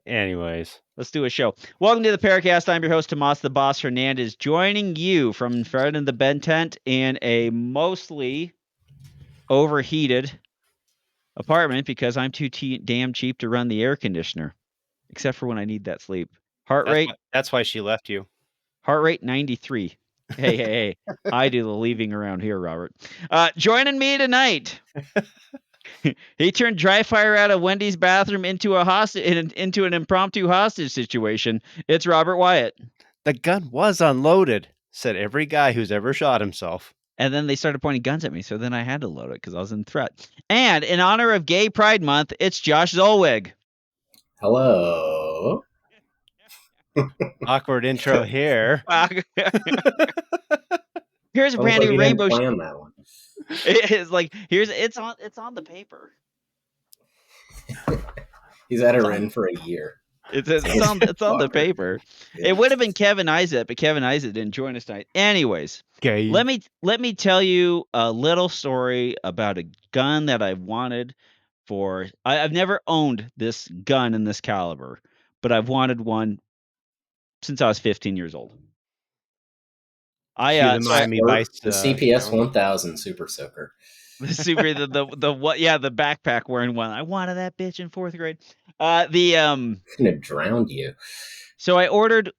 Anyways. Let's do a show. Welcome to the PARAcast. I'm your host, Tomas the Boss Hernandez, joining you from in front of the bed tent in a mostly overheated apartment because I'm too damn cheap to run the air conditioner, except for when I need that sleep. That's why she left you. Heart rate 93. Hey. I do the leaving around here, Robert. Joining me tonight. He turned dry fire out of Wendy's bathroom into into an impromptu hostage situation. It's Robert Wyatt. The gun was unloaded, said every guy who's ever shot himself. And then they started pointing guns at me, so then I had to load it because I was in threat. And in honor of Gay Pride Month, it's Josh Zollweg. Hello. Awkward intro here. Here's a brand new rainbow. Plan that one. It's like it's on the paper. He's had it written for a year. It's on the paper. Yeah. It would have been Kevin Isaac, but Kevin Isaac didn't join us tonight. Anyways, okay. Let me tell you a little story about a gun that I've wanted for. I've never owned this gun in this caliber, but I've wanted one since I was 15 years old. The Miami Vice, the CPS 1000 Super Soaker. The backpack wearing one. I wanted that bitch in 4th grade. Couldn't have drowned you. So I ordered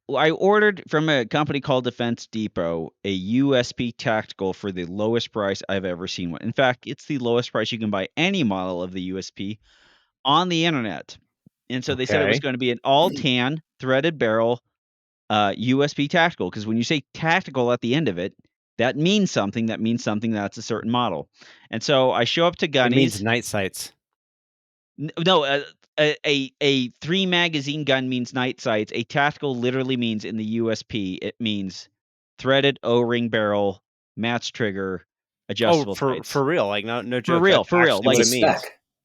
from a company called Defense Depot a USP tactical for the lowest price I've ever seen one. In fact, it's the lowest price you can buy any model of the USP on the internet. And so they said it was going to be an all tan threaded barrel USP tactical, because when you say tactical at the end of it, that means something. That means something that's a certain model. And so I show up to Gunny's. It means night sights. No, a 3 magazine gun means night sights. A tactical literally means in the USP, it means threaded O-ring barrel, match trigger, adjustable sights. For real, like no joke. For real. Like it means.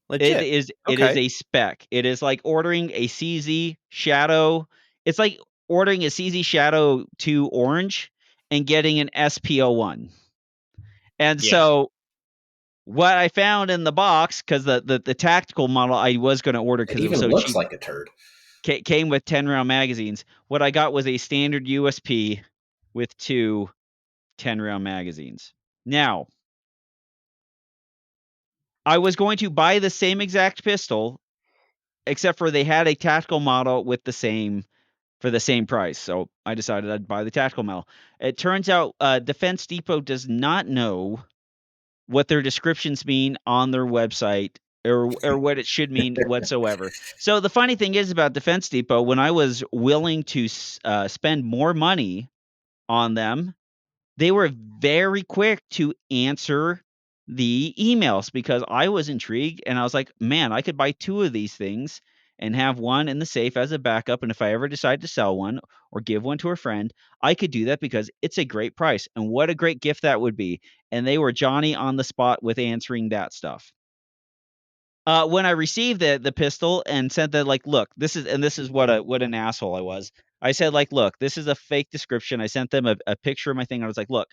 Legit. It is a spec. It is like ordering a CZ Shadow. It's like ordering a CZ Shadow 2 orange and getting an SPO1. And so what I found in the box, because the tactical model I was going to order because it was so looks cheap, like a turd, came with 10-round magazines. What I got was a standard USP with 2 10-round magazines. Now, I was going to buy the same exact pistol, except for they had a tactical model with the same price. So I decided I'd buy the tactical model. It turns out Defense Depot does not know what their descriptions mean on their website or what it should mean whatsoever. So the funny thing is about Defense Depot, when I was willing to spend more money on them, they were very quick to answer the emails because I was intrigued and I was like, man, I could buy 2 of these things and have one in the safe as a backup. And if I ever decide to sell one or give one to a friend, I could do that because it's a great price. And what a great gift that would be. And they were Johnny on the spot with answering that stuff. When I received the pistol and said that, like, look, this is what an asshole I was. I said, like, look, this is a fake description. I sent them a picture of my thing. I was like, look,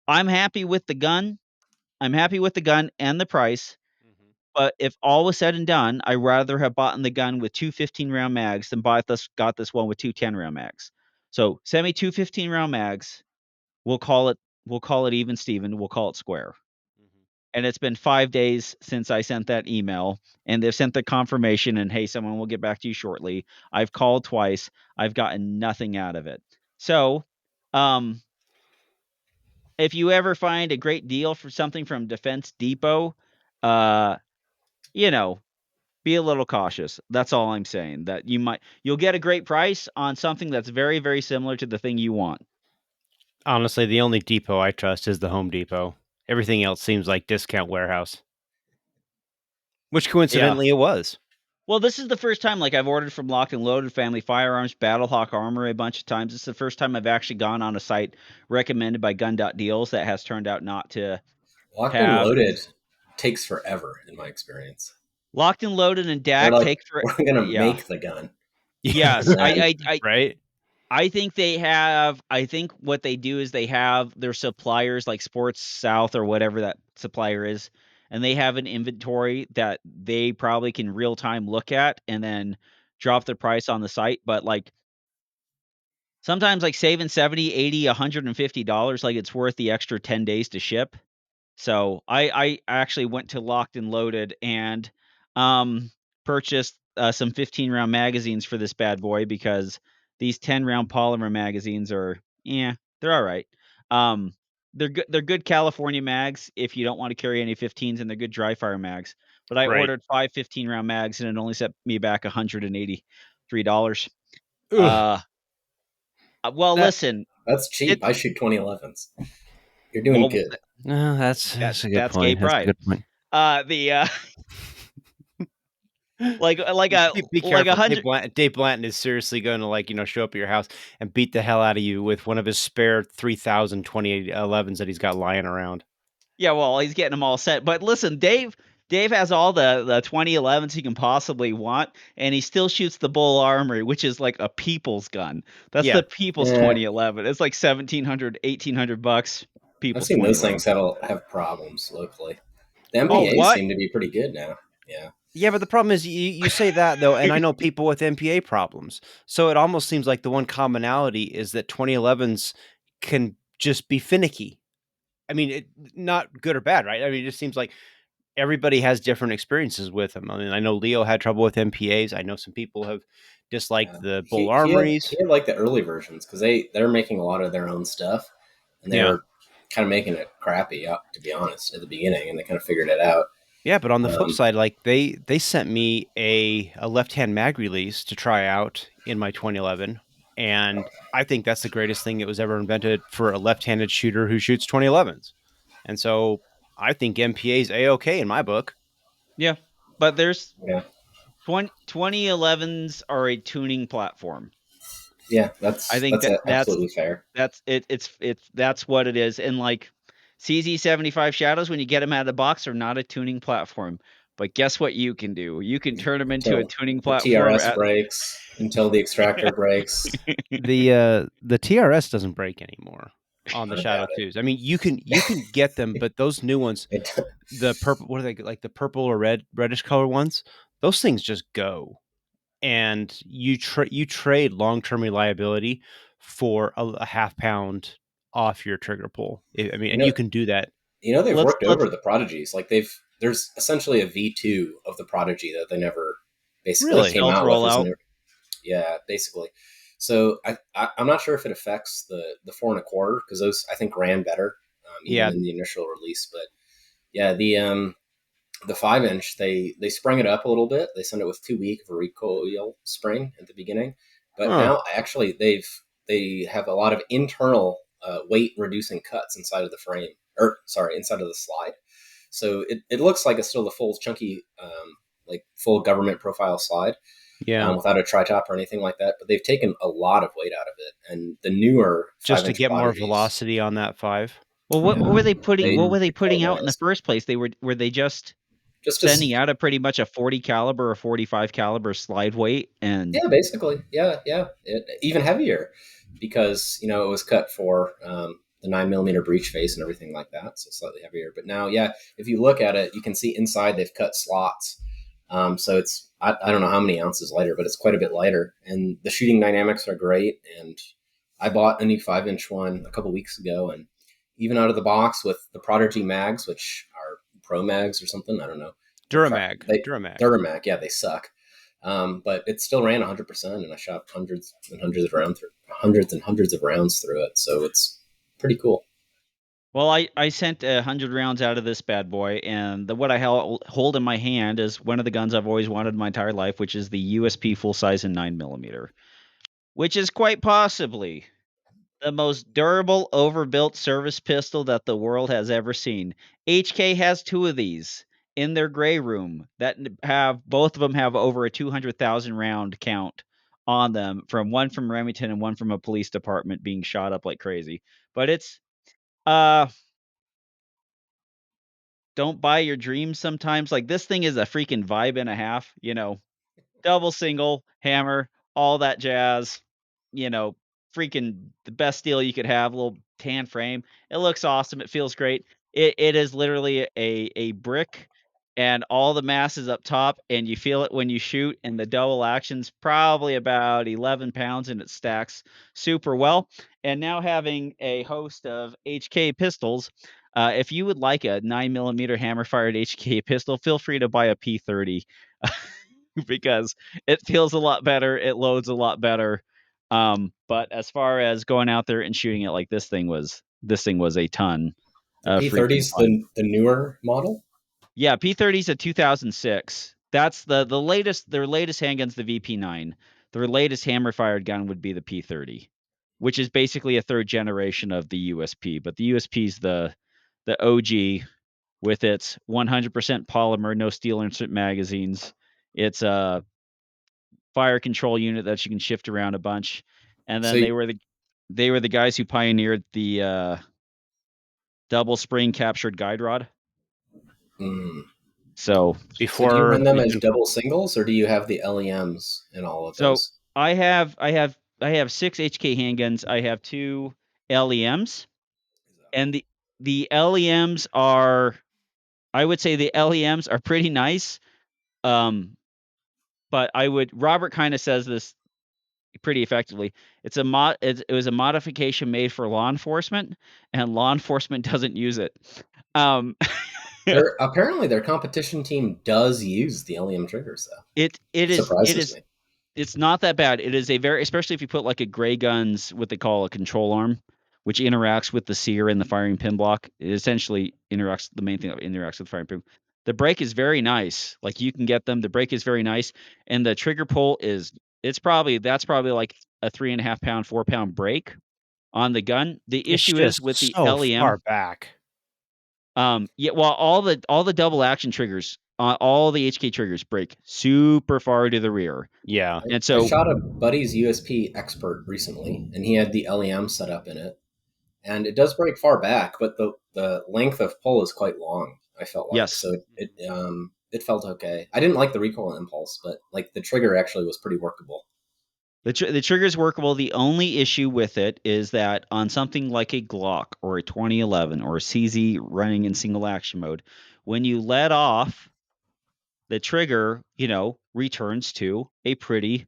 I'm happy with the gun. I'm happy with the gun and the price. Mm-hmm. But if all was said and done, I'd rather have bought the gun with 2 15-round mags than got this one with 2 10-round mags. So send me 2 15-round mags. We'll call it even Steven. We'll call it square. Mm-hmm. And it's been 5 days since I sent that email, and they've sent the confirmation and, hey, someone will get back to you shortly. I've called twice. I've gotten nothing out of it. So, if you ever find a great deal for something from Defense Depot, be a little cautious. That's all I'm saying. That you'll get a great price on something that's very, very similar to the thing you want. Honestly, the only depot I trust is the Home Depot. Everything else seems like discount warehouse. Which coincidentally it was. Well, this is the first time, like, I've ordered from Locked and Loaded, Family Firearms, Battlehawk Armory a bunch of times. It's the first time I've actually gone on a site recommended by Gun.Deals that has turned out not to Locked and Loaded takes forever, in my experience. Locked and Loaded and DAC take forever. We're going to make the gun. Yes, right? I think they have. I think what they do is they have their suppliers, like Sports South or whatever that supplier is, and they have an inventory that they probably can real time look at and then drop the price on the site, but, like, sometimes, like, saving 70, 80, $150, like, it's worth the extra 10 days to ship. So, I actually went to Locked and Loaded and, um, purchased, some 15-round magazines for this bad boy because these 10-round polymer magazines are, yeah, they're alright. Um, they're good California mags if you don't wanna carry any 15s, and they're good dry fire mags. But I Right. ordered 5 15-round mags, and it only set me back $183. Ugh, Uh, well, that listen, That's cheap. it's I shoot 2011s. You're doing well, good. no, that's a good that's gay point. That's a pride. good point. The, like Be like careful. 100. Dave Blanton is seriously going to show up at your house and beat the hell out of you with one of his spare 3,000 2011s that he's got lying around. Yeah, well, he's getting them all set. But listen, Dave has all the 2011s he can possibly want, and he still shoots the Bull Armory, which is like a people's gun. That's Yeah. the people's Eh, 2011. It's like 1,700, $1,800 I've people's seen those 2011. things have problems locally. The Oh, MPAs what? seem to be pretty good now. Yeah. Yeah, but the problem is you say that though, and I know people with MPA problems. So it almost seems like the one commonality is that 2011s can just be finicky. I mean, not good or bad, right? I mean, it just seems like everybody has different experiences with them. I mean, I know Leo had trouble with MPAs. I know some people have disliked Yeah. the Bull He Armories. had like the early versions because they're making a lot of their own stuff, and they Yeah. were kind of making it crappy, to be honest, at the beginning, and they kind of figured it out. Yeah, but on the flip Um, side, like they sent me a left-hand mag release to try out in my 2011, and I think that's the greatest thing that was ever invented for a left-handed shooter who shoots 2011s. And so I think MPA's a-okay in my book. Yeah, but there's yeah, 2011s are a tuning platform. yeah, I that's think that's absolutely fair. that's what it is. And like CZ75 Shadows, when you get them out of the box, are not a tuning platform. But guess what you can do? You can turn them into a Until tuning the platform TRS at breaks, until the extractor breaks. The TRS doesn't break anymore on the I Shadow doubt it. 2s. I mean, you can get them, but those new ones, It the purple, what are they, like the purple or reddish color ones? Those things just go. And you trade long-term reliability for a half pound off your trigger pull. I mean, you and you know, can do that. they've let's worked let's over the Prodigies. Like there's essentially a V2 of the Prodigy that they never basically Really? came stealth out with as rollout. an yeah, basically. So I'm not sure if it affects the 4.25 because those I think ran better even Yeah, in the initial release. But yeah, the 5-inch they sprung it up a little bit. They sent it with 2 week of a recoil spring at the beginning, but huh. now actually they have a lot of internal weight reducing cuts inside of the frame, or sorry, inside of the slide. So it looks like it's still a full chunky like full government profile slide Yeah. without a tri-top or anything like that. But they've taken a lot of weight out of it, and the newer Just to 5-inch get more Prodigies, velocity on that 5. Well, what yeah, were they putting? they What were they they putting out in the carbonized first place? Were they just just sending as out a pretty much a 40 caliber or 45 caliber slide weight? And yeah, basically, yeah, even heavier because it was cut for the 9 millimeter breech face and everything like that, so slightly heavier. But now, yeah, if you look at it, you can see inside they've cut slots. So it's I don't know how many ounces lighter, but it's quite a bit lighter, and the shooting dynamics are great. And I bought a new 5-inch one a couple weeks ago, and even out of the box with the Prodigy mags, which are Pro mags or something, I don't know. Duramag. They Duramag. Duramac, yeah, they suck. But it still ran 100%, and I shot hundreds and hundreds of rounds through it. So it's pretty cool. well, I sent 100 rounds out of this bad boy, and what I hold in my hand is one of the guns I've always wanted my entire life, which is the USP full size and 9 millimeter, which is quite possibly the most durable, overbuilt service pistol that the world has ever seen. HK has two of these in their gray room that have both of them have over a 200,000 round count on them, from one from Remington and one from a police department being shot up like crazy. But it's uh don't buy your dreams sometimes. Like this thing is a freaking vibe and a half, double single, hammer, all that jazz, you know, freaking the best deal you could have, little tan frame. It looks awesome. It feels great. It is literally a brick and all the mass is up top, and you feel it when you shoot, and the double action's probably about 11 pounds, and it stacks super well. And now having a host of HK pistols, if you would like a 9mm hammer-fired HK pistol, feel free to buy a P30 because it feels a lot better, it loads a lot better. But as far as going out there and shooting it, like this thing was a ton The of freaking P30's fun. the newer model. Yeah, P30's a 2006. That's the latest. Their latest handgun's the VP9. Their latest hammer-fired gun would be the P30, which is basically a third generation of the USP. But the USP's the OG with its 100% polymer, no steel insert magazines. It's a fire control unit that you can shift around a bunch. And So then they were the guys who pioneered the double spring captured guide rod. mm. So So do you Before run them we as can double singles, or do you have the LEMs in all of So those? I have 6 HK handguns. I have 2 LEMs, and the LEMs are, I would say the LEMs are pretty nice. But Robert kind of says this pretty effectively. It was a modification made for law enforcement, and law enforcement doesn't use it. Um, Apparently their competition team does use the LEM triggers, though. it Surprises me. It's not that bad. It is a very, especially if you put like a gray guns, what they call a control arm, which interacts with the sear and the firing pin block. It essentially interacts, the main thing that interacts with the firing pin. The brake is very nice. Like you can get them. The brake is very nice, and the trigger pull is that's probably like a 3.5 pound, 4 pound brake on the gun. The it's issue is just with the so far LEM. back. Yeah, well, all the double action triggers, all the HK triggers break super far to the rear, Yeah. and I so shot a buddy's USP expert recently, and he had the LEM set up in it, and it does break far back, but the length of pull is quite long. I felt like yes. so it felt okay. I didn't like the recoil impulse, but like the trigger actually was pretty workable. The trigger's workable. The only issue with it is that on something like a Glock or a 2011 or a CZ running in single action mode, when you let off, the trigger, returns to a pretty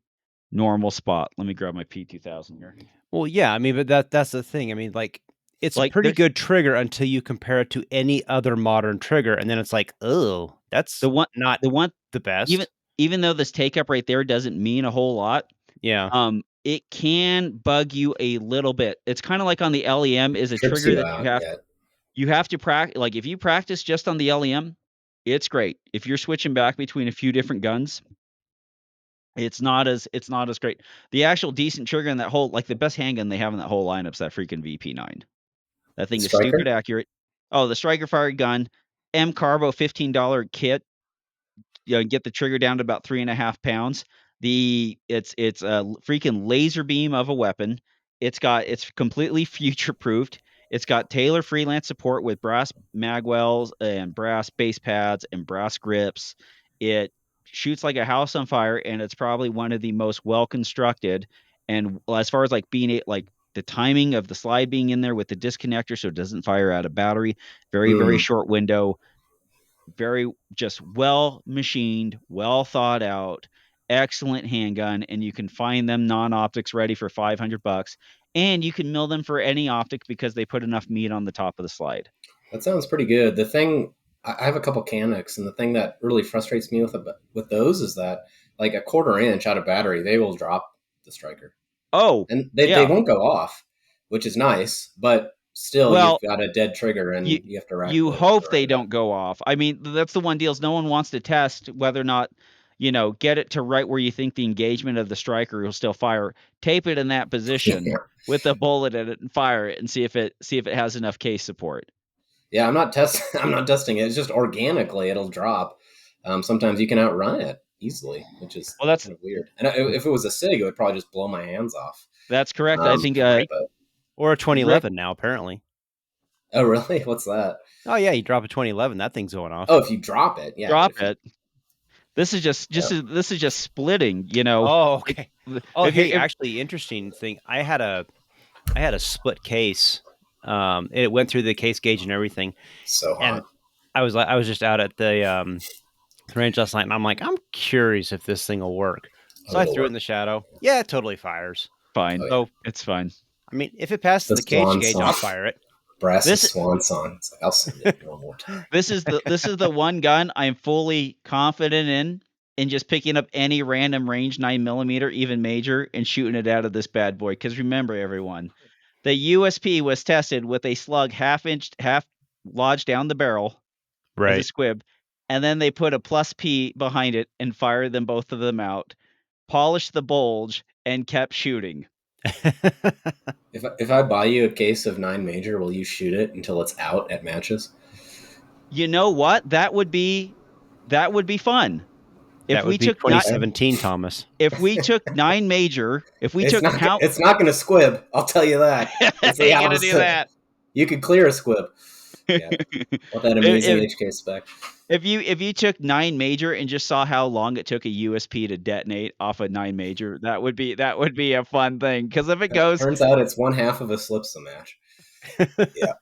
normal spot. Let me grab my P2000 here. Well, yeah, I mean, but that's the thing. I mean, like, it's a Like pretty good trigger until you compare it to any other modern trigger, and then it's like, oh, that's the one, not the one, the even best. even though this take up right there doesn't mean a whole lot, Yeah, it can bug you a little bit. It's kind of like on the LEM is a Trips trigger you that out, yeah. you have to practice. Like if you practice just on the LEM, it's great. If you're switching back between a few different guns, it's not as great. The actual decent trigger in that whole, like the best handgun they have in that whole lineup's that freaking VP9. That thing is stupid Striker. accurate. Oh, the striker fired gun, M Carbo $15 kit. Get the trigger down to about 3.5 pounds. It's a freaking laser beam of a weapon. It's completely future proofed. It's got Taylor freelance support with brass magwells and brass base pads and brass grips. It shoots like a house on fire, and it's probably one of the most well constructed. And as far as like being like the timing of the slide being in there with the disconnector so it doesn't fire out of battery, very, very Mm. short window, very just well machined, well thought out, excellent handgun, and you can find them non-optics ready for $500, and you can mill them for any optic because they put enough meat on the top of the slide. That sounds pretty good. The thing, I have a couple Canics, and the thing that really frustrates me with those is that like a 1/4 inch out of battery, they will drop the striker, Oh, and they yeah. won't go off, which is nice, but still you've Well, got a dead trigger, you and you have to rack you the hope they right don't go off. I mean, that's the one deal is no one wants to test whether or not, get it to right where you think the engagement of the striker will still fire. Tape it in that position at. with a bullet in it and fire it and see if it has enough case support. Yeah, I'm not testing. I'm not testing it. It's just organically it'll drop. Sometimes you can outrun it easily, which is Well, that's kind of weird. And if it was a Sig, it would probably just blow my hands off. That's correct. I Um, think right. but Or a Rick 2011 now, apparently. oh, really? What's that? Oh yeah, you drop a 2011, that thing's going off. Oh, if you drop it, yeah. But drop if you, it. This is yeah. this is just splitting, Oh, Like, okay. Oh, if you hey, if actually, interesting thing. I had a split case. It went through the case gauge and everything, So and hot. I was just out at the range last night, and I'm like, I'm curious if this thing will work. So I it'll threw it work. in the shadow. Yeah, it totally fires. Fine. Oh yeah, So It's fine. I mean, if it passes the the cage swan gauge, song, I'll fire it. brass's This swan song. It's like, I'll send it one more time. this is the one gun I'm fully confident in just picking up any random range 9mm, even major, and shooting it out of this bad boy. Because remember, everyone, the USP was tested with a slug half lodged down the barrel as a Right. squib, and then they put a plus P behind it and fired them both of them out, polished the bulge, and kept shooting. If I buy you a case of 9 major, will you shoot it until it's out at matches? You know what? That would be fun. If That would we be took not Okay. 2017, Thomas. if we took 9 major, if we It's took not. how It's not going to squib. I'll tell you that. I It's the ain't gonna do opposite. that. You could clear a squib. Yeah. What that amazing if, HK spec. if you took 9 major and just saw how long it took a USP to detonate off a 9 major, that would be a fun thing. Because if it goes, Turns out it's one half of a slip smash. Yeah.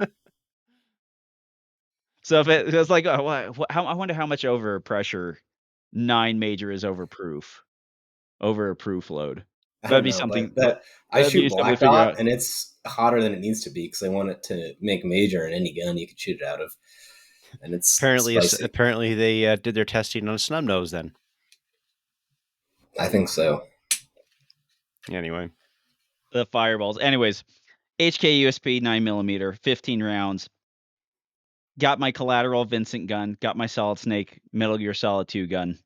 so if it was like, I wonder how much overpressure 9 major is over a proof load. I That'd don't be know, something but I that'd shoot be something to black figure dot, out. and it's hotter than it needs to be because I want it to make major in any gun you can shoot it out of, and it's spicy. Apparently they did their testing on a snub nose then. I think so. Anyway, The fireballs. Anyways, HK USP 9mm, 15 rounds. Got my collateral Vincent gun. Got my Solid Snake Metal Gear Solid 2 gun.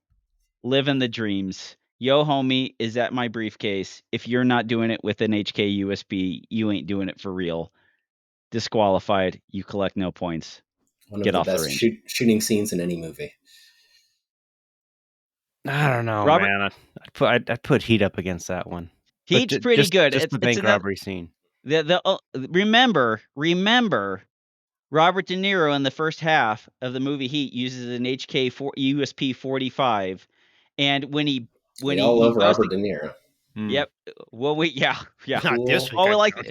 Living the dreams. Yo, homie, is that my briefcase? If you're not doing it with an HK USB, you ain't doing it for real. Disqualified. You collect no points. One of Get the off the best range. shooting scenes in any movie. I don't know, Robert, man. I'd put heat up against that one. But Heat's pretty good. just the It's bank another. robbery scene. Remember, Robert De Niro in the first half of the movie Heat uses an HK USP 45, and when he We all he love goes Robert to De Niro. yep. Well, yeah. Not this Cool, week. Oh, I don't.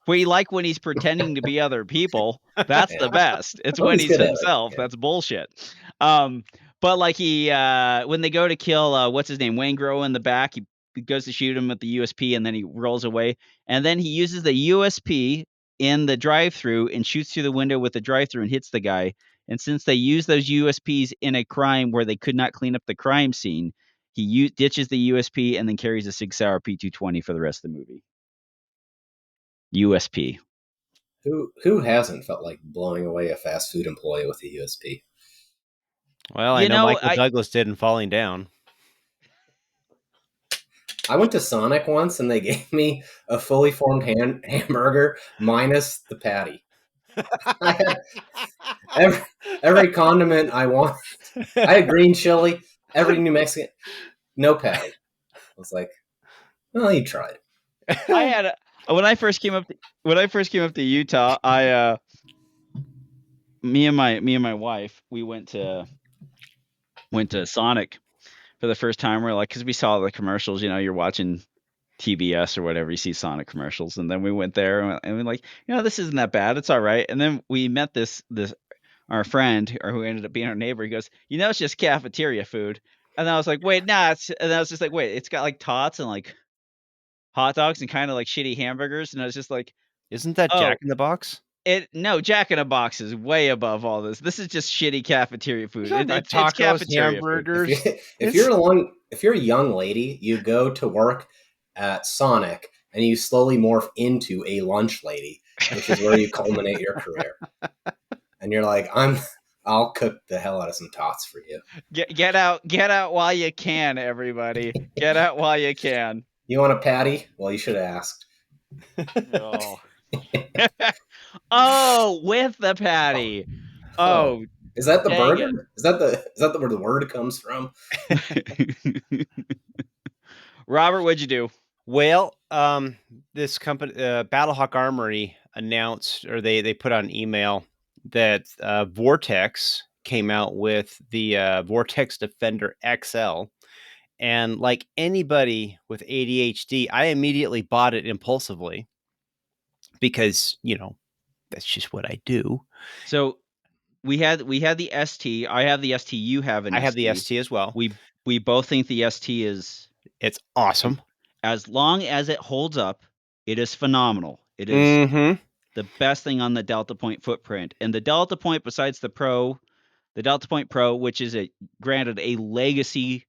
we like based. when he's pretending to be other people. That's the Yeah. best. It's Oh, when he's he's good at it. himself. Yeah. That's bullshit. But like when they go to kill what's his name, Wayne Grow in the back, he goes to shoot him with the USP and then he rolls away, and then he uses the USP in the drive-through and shoots through the window with the drive-through and hits the guy. And since they use those USPs in a crime where they could not clean up the crime scene, he ditches the USP and then carries a Sig Sauer P220 for the rest of the movie. USP. Who hasn't felt like blowing away a fast food employee with a USP? Well, I You know know, Michael Douglas did in Falling Down. I went to Sonic once and they gave me a fully formed hamburger minus the patty. I had every condiment I want. I had green chili, every New Mexican, no patty. I was like, well, you tried. I had when I first came up to Utah, me and my wife, we went to Sonic for the first time. We're like, because we saw the commercials, you're watching TBS or whatever, you see Sonic commercials, and then we went there and we're like, this isn't that bad, it's all right. And then we met this our friend, or who ended up being our neighbor. He goes, it's just cafeteria food. And then I was like, wait, nah. And I was just like, wait, it's got like tots and like hot dogs and kind of like shitty hamburgers. And I was just like, Isn't that oh, Jack in the Box? no, Jack in a Box is way above all this. This is just shitty cafeteria food. It's tacos, cafeteria food. hamburgers. If you're a young lady, you go to work at Sonic and you slowly morph into a lunch lady, which is where you culminate your career. And you're like, I'll cook the hell out of some tots for you. Get out while you can, everybody. Get out while you can. You want a patty? Well, you should have asked. Oh. Oh, with the patty. Oh, is that the dang burger? Is that where the word comes from? Robert, what'd you do? Well, this company, Battlehawk Armory, announced, or they put out an email that Vortex came out with the Vortex Defender XL. And like anybody with ADHD, I immediately bought it impulsively because, that's just what I do. So we had the ST. I have the ST. You have an I have the ST. ST as well. We both think the ST is It's awesome. as long as it holds up. It is phenomenal. It is Mm-hmm. the best thing on the Delta Point footprint. And the Delta Point, besides the Delta Point Pro, which is granted a legacy,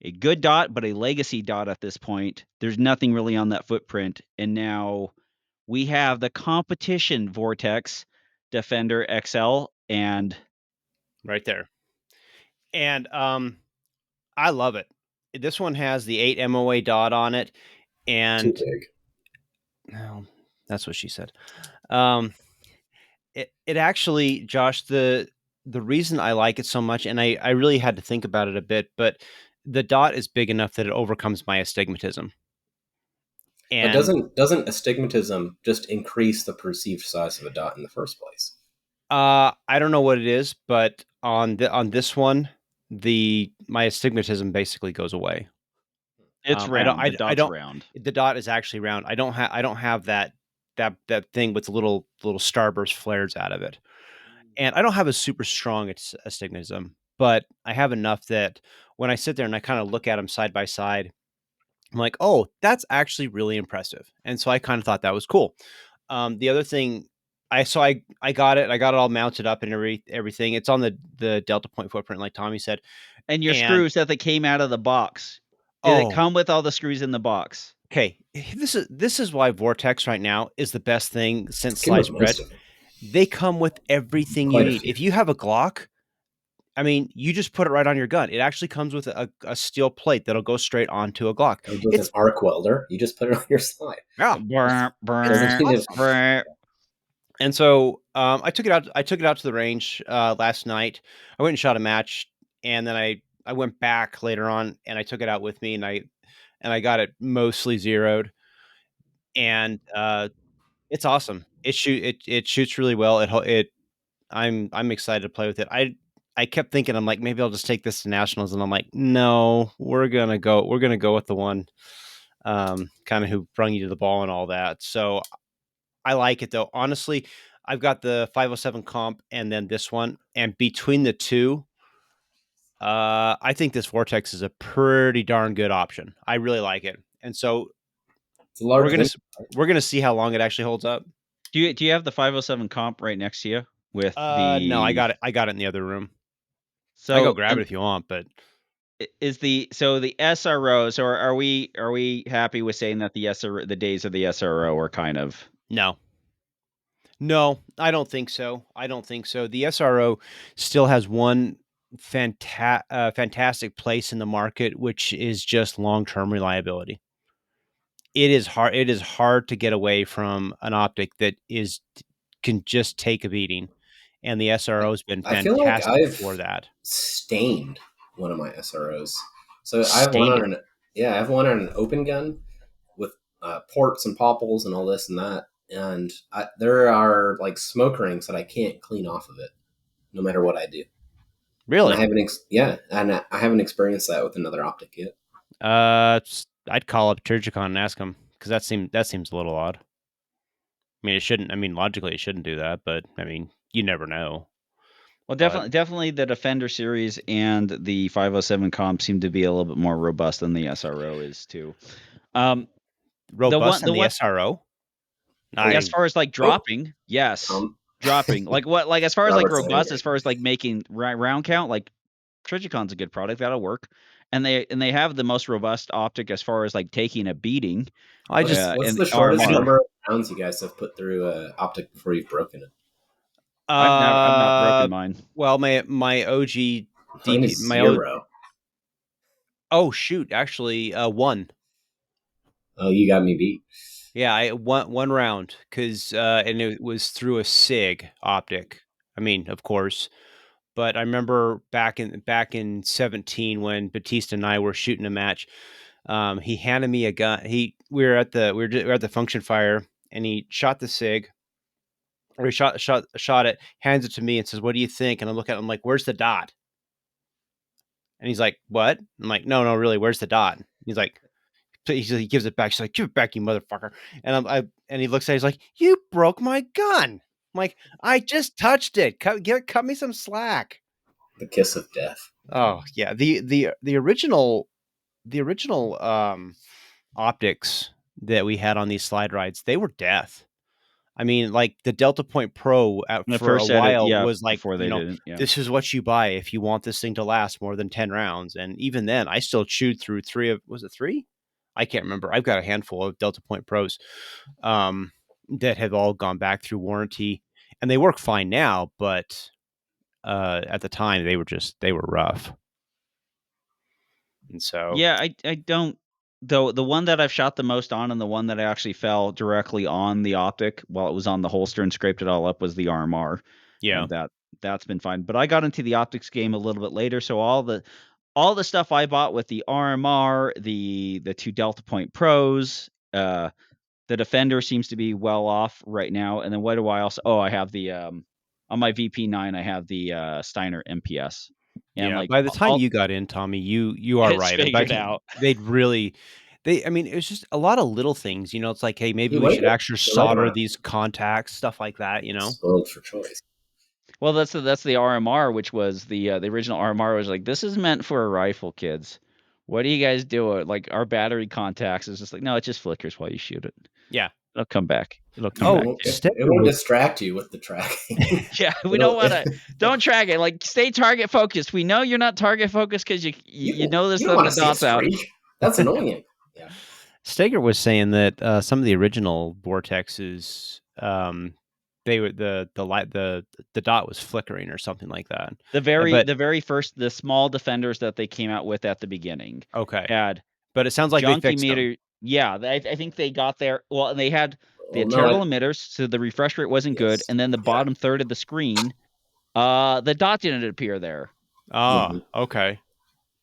a good dot, but a legacy dot at this point. There's nothing really on that footprint. And now we have the competition Vortex Defender XL, and Right there. And I love it. This one has the 8 MOA dot on it, Too and big. no, that's what she said. It actually, Josh, the reason I like it so much, and I really had to think about it a bit, but the dot is big enough that it overcomes my astigmatism. But And doesn't astigmatism just increase the perceived size of a dot in the first place? I don't know what it is, but on this one, my astigmatism basically goes away. it's I don't round. The I dot's don't round. the dot is actually round. I don't have that thing with the little starburst flares out of it. And I don't have a super strong astigmatism, but I have enough that when I sit there and I kind of look at them side by side, I'm like, "Oh, that's actually really impressive." And so I kind of thought that was cool. The other thing I got it. I got it all mounted up and everything. It's on the Delta Point footprint, like Tommy said. And your And screws that came out of the box. Did it oh, come with all the screws in the box? okay. This is why Vortex right now is the best thing since Came with sliced bread. most of them. They come with everything you Quite a need. few. If you have a Glock, I mean, you just put it right on your gun. It actually comes with a steel plate that'll go straight onto a Glock. Comes with an It's arc welder. You just put it on your slide. yeah, Doesn't need to. Brr. and so I took it out. I took it out to the range last night. I went and shot a match, and then I went back later on, and I took it out with me, and I got it mostly zeroed, and it's awesome. It shoots really well. I'm excited to play with it. I kept thinking, I'm like, maybe I'll just take this to nationals, and I'm like, no, we're gonna go with the one kind of who brung you to the ball and all that. So I like it though. Honestly, I've got the 507 comp and then this one, and between the two, I think this Vortex is a pretty darn good option. I really like it, and so It's a large wing. we're gonna see how long it actually holds up. Do you have the 507 comp right next to you with No, I the got it. I got it in the other room. I go so grab it if you want, but is the SRO, so are we happy with saying that the SRO, the days of the SRO are kind of no. No, I don't think so. I don't think so. The SRO still has one fantastic place in the market, which is just long-term reliability. It is hard to get away from an optic that can just take a beating, and the SRO has been I feel like fantastic I've for that. stained one of my SROs. So I have one Stained on I have one on an open gun with ports and popples and all this and that. And there are like smoke rings that I can't clean off of it, no matter what I do. And I really? haven't, and I haven't experienced that with another optic yet. I'd call up Turgicon and ask them because that seems a little odd. I mean, it shouldn't. I mean, logically, it shouldn't do that, but I mean, you never know. well, But definitely the Defender series and the 507 comp seem to be a little bit more robust than the SRO is too. robust The in the one SRO. as I far as like dropping, yes, Um, dropping. Like as far as like Robert's saying robust, right as far as like making round count, like Trigicon's a good product that'll work, and they have the most robust optic as far as like taking a beating. I just what's In the the shortest RMR. number of rounds you guys have put through a optic before you've broken it? I've not broken mine. well, my OG Mine DP is zero. oh shoot, actually one. Oh, you got me beat. Yeah, I one round cuz and it was through a SIG optic. I mean, of course, but I remember back in 17 when Batista and I were shooting a match. He handed me a gun. We were at the function fire, and he shot the SIG, or he shot it, hands it to me, and says, "What do you think?" And I'm looking at him like, "Where's the dot?" And he's like, "What?" I'm like, "No, no, really, where's the dot?" He's like, he gives it back. She's like, "Give it back, you motherfucker!" And and he looks at it, he's like, "You broke my gun." I'm like, I just touched it. Cut me some slack. The kiss of death. Oh yeah, the original optics that we had on these slide rides, they were death. I mean, like the Delta Point Pro The for a first set, while was like, before they didn't. Yeah. this is what you buy if you want this thing to last more than 10 rounds. And even then, I still chewed through was it three? I can't remember. I've got a handful of Delta Point Pros that have all gone back through warranty, and they work fine now. But at the time, they were rough. And so, Yeah, I don't, though the one that I've shot the most on, and the one that I actually fell directly on the optic while it was on the holster and scraped it all up, was the RMR. yeah, And that's been fine. But I got into the optics game a little bit later, so all the stuff I bought with the RMR, the two Delta Point Pros, the Defender seems to be well off right now. And then what do I also? Oh, I have the on my VP9, I have the Steiner MPS, and yeah. like By the time all you got in, Tommy, you are it's right. In fact, figured out. they'd really. I mean, it was just a lot of little things, it's like, hey, maybe You we like should it. actually You like solder them. these contacts, stuff like that. Spoiled for choice. Well, that's the RMR, which was the original RMR was like, this is meant for a rifle, kids. What do you guys do? Like our battery contacts is just like, no, it just flickers while you shoot it. Yeah. It'll come back. It'll come It back. Oh, won't, Yeah. it, Steger it won't was distract you with the tracking. Yeah, we don't It'll- want to. Don't track it. Like, stay target focused. We know you're not target focused because you notice you don't that want the to see a dots out. streak. That's annoying. Yeah. Steger was saying that some of the original Vortexes, they were the light the dot was flickering or something like that. But The very first, the small Defenders that they came out with at the beginning okay, had but it sounds like they junky fixed them. meter. Yeah, I think they got there. Well, and they had Well, no, terrible emitters, so the refresh rate wasn't good. yes. And then the Yeah. bottom third of the screen, the dot didn't appear there. Ah, Mhm. okay.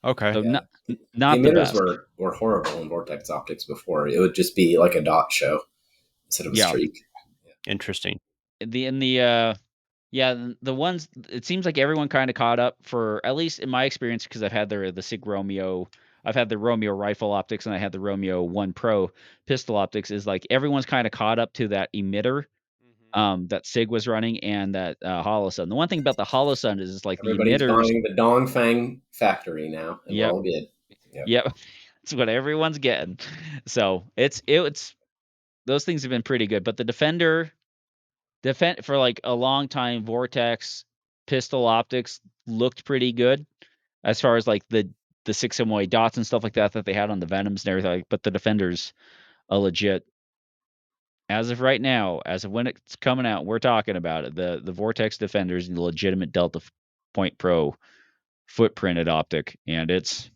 So Yeah. The not the emitters best. were horrible in Vortex optics before. It would just be like a dot show instead of a Yeah. streak. Interesting. The ones, it seems like everyone kind of caught up, for at least in my experience, because I've had the Sig Romeo, I've had the Romeo rifle optics, and I had the Romeo 1 Pro pistol optics. Is like everyone's kind of caught up to that emitter that Sig was running, and that Holosun. The one thing about the Holosun is like the Everybody's emitters. buying the Dong Fang factory now, and we're Yep, all good. Yep. yep, that's what everyone's getting. So it's those things have been pretty good, but the Defender for like a long time, Vortex pistol optics looked pretty good as far as like the 6MOA dots and stuff like that they had on the Venoms and everything. But the Defender's a legit, as of right now, as of when it's coming out, we're talking about it. The Vortex Defender's a legitimate Delta Point Pro footprinted optic, and it's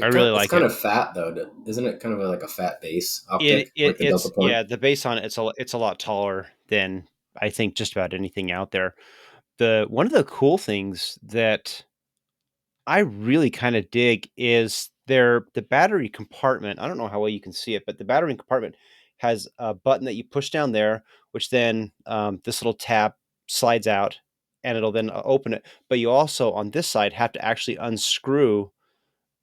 I really It's like kind it. of fat though, isn't it? Kind of like a fat base optic, like the Delta It's Point. the base on it's a lot taller than I think just about anything out there. One of the cool things that I really kind of dig is the battery compartment. I don't know how well you can see it, but the battery compartment has a button that you push down there, which then this little tab slides out, and it'll then open it. But you also on this side have to actually unscrew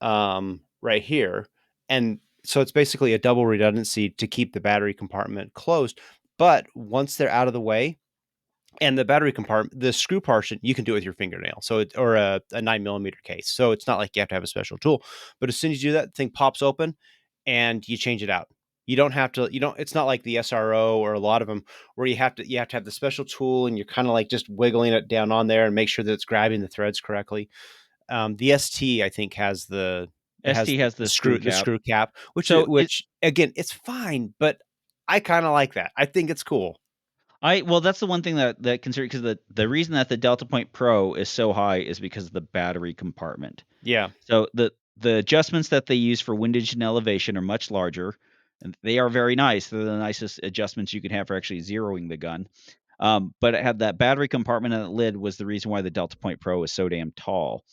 right here, and so it's basically a double redundancy to keep the battery compartment closed. But once they're out of the way, and the battery compartment, the screw portion, you can do it with your fingernail. So or a 9mm case. So it's not like you have to have a special tool. But as soon as you do that, the thing pops open and you change it out. You don't have to, it's not like the SRO or a lot of them where you have to have the special tool and you're kind of like just wiggling it down on there and make sure that it's grabbing the threads correctly. The ST, I think, has ST has the screw cap. the screw cap, which So which again, it's fine, but I kind of like that. I think it's cool. well, that's the one thing that concerns, because the reason that the Delta Point Pro is so high is because of the battery compartment. Yeah. So the adjustments that they use for windage and elevation are much larger, and they are very nice. They're the nicest adjustments you can have for actually zeroing the gun. But it had that battery compartment and that lid was the reason why the Delta Point Pro is so damn tall.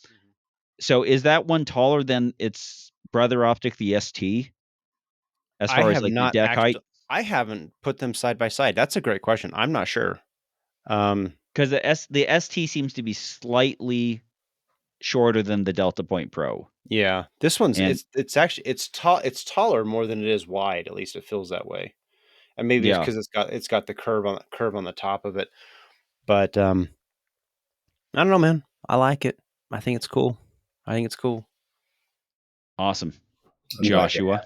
So is that one taller than its brother optic, the ST, as I far as have like the not deck height? I haven't put them side by side. That's a great question. I'm not sure. Because the ST seems to be slightly shorter than the Delta Point Pro. Yeah, this one's And it's actually it's taller more than it is wide. At least it feels that way. And maybe it's yeah, because it's got the curve on the top of it. But I don't know, man. I like it. I think it's cool. Awesome. I'm glad you're Joshua.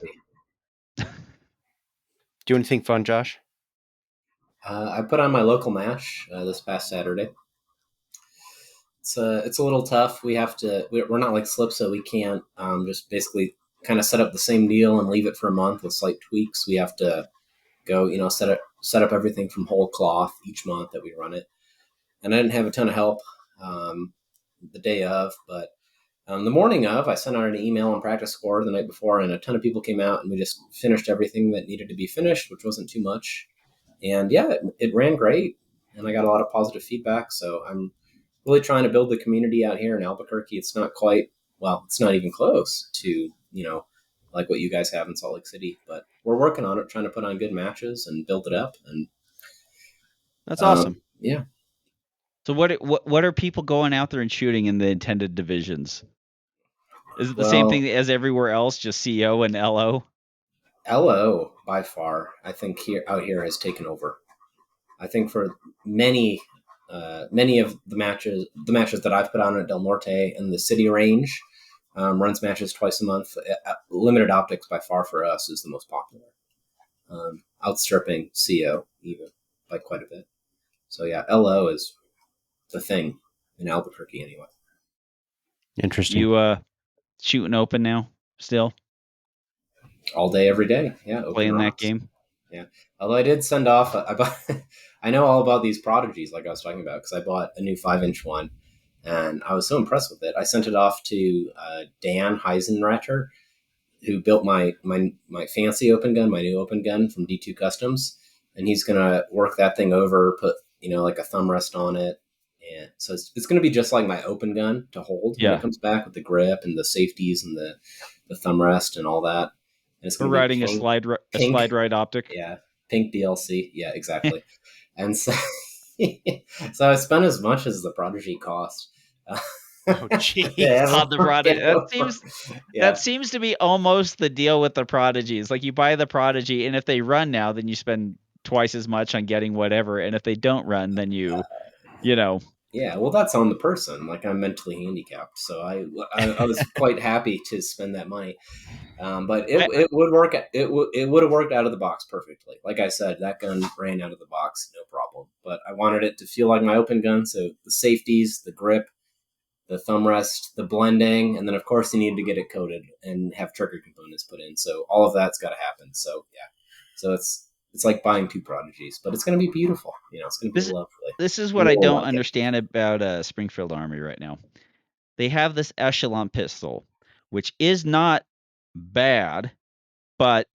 happy. Do anything fun, Josh? I put on my local match this past Saturday. It's a little tough. We have to. We're not like Slip, so we can't just basically kind of set up the same deal and leave it for a month with slight tweaks. We have to go, set up everything from whole cloth each month that we run it. And I didn't have a ton of help the day of, but the morning of, I sent out an email on practice score the night before, and a ton of people came out, and we just finished everything that needed to be finished, which wasn't too much. And yeah, it ran great, and I got a lot of positive feedback. So I'm really trying to build the community out here in Albuquerque. It's not quite, well, it's not even close to, like what you guys have in Salt Lake City, but we're working on it, trying to put on good matches and build it up. And that's awesome. Yeah. So what are people going out there and shooting in the intended divisions? Is it the same thing as everywhere else, just CO and LO? LO by far, I think out here has taken over. I think for many of the matches that I've put on at Del Norte and the city range, runs matches twice a month. Limited optics by far for us is the most popular, outstripping CO even by quite a bit. So yeah, LO is the thing in Albuquerque anyway. Interesting. You shooting open now still? All day, every day. Yeah, open playing rocks. That game. Yeah, although I did send off. I know all about these prodigies, like I was talking about, because I bought a new 5-inch one, and I was so impressed with it. I sent it off to Dan Heisenracher, who built my fancy open gun, my new open gun from D2 Customs, and he's gonna work that thing over, put like a thumb rest on it, and so it's gonna be just like my open gun to hold when it comes back, with the grip and the safeties and the thumb rest and all that. And it's We're riding a slide right optic. Yeah, pink DLC. Yeah, exactly. And so, so I spent as much as the Prodigy cost. Oh, jeez. The Prodigy. That seems to be almost the deal with the Prodigies. Like, you buy the Prodigy, and if they run now, then you spend twice as much on getting whatever. And if they don't run, then you know. Yeah, well, that's on the person. Like, I'm mentally handicapped, so I was quite happy to spend that money. But it would work. It would have worked out of the box perfectly. Like I said, that gun ran out of the box, no problem. But I wanted it to feel like my open gun, so the safeties, the grip, the thumb rest, the blending, and then of course you needed to get it coated and have trigger components put in. So all of that's got to happen. So yeah, so it's like buying two Prodigies, but it's going to be beautiful. It's going to be lovely. This is what I don't understand about Springfield Armory right now. They have this Echelon pistol, which is not bad, but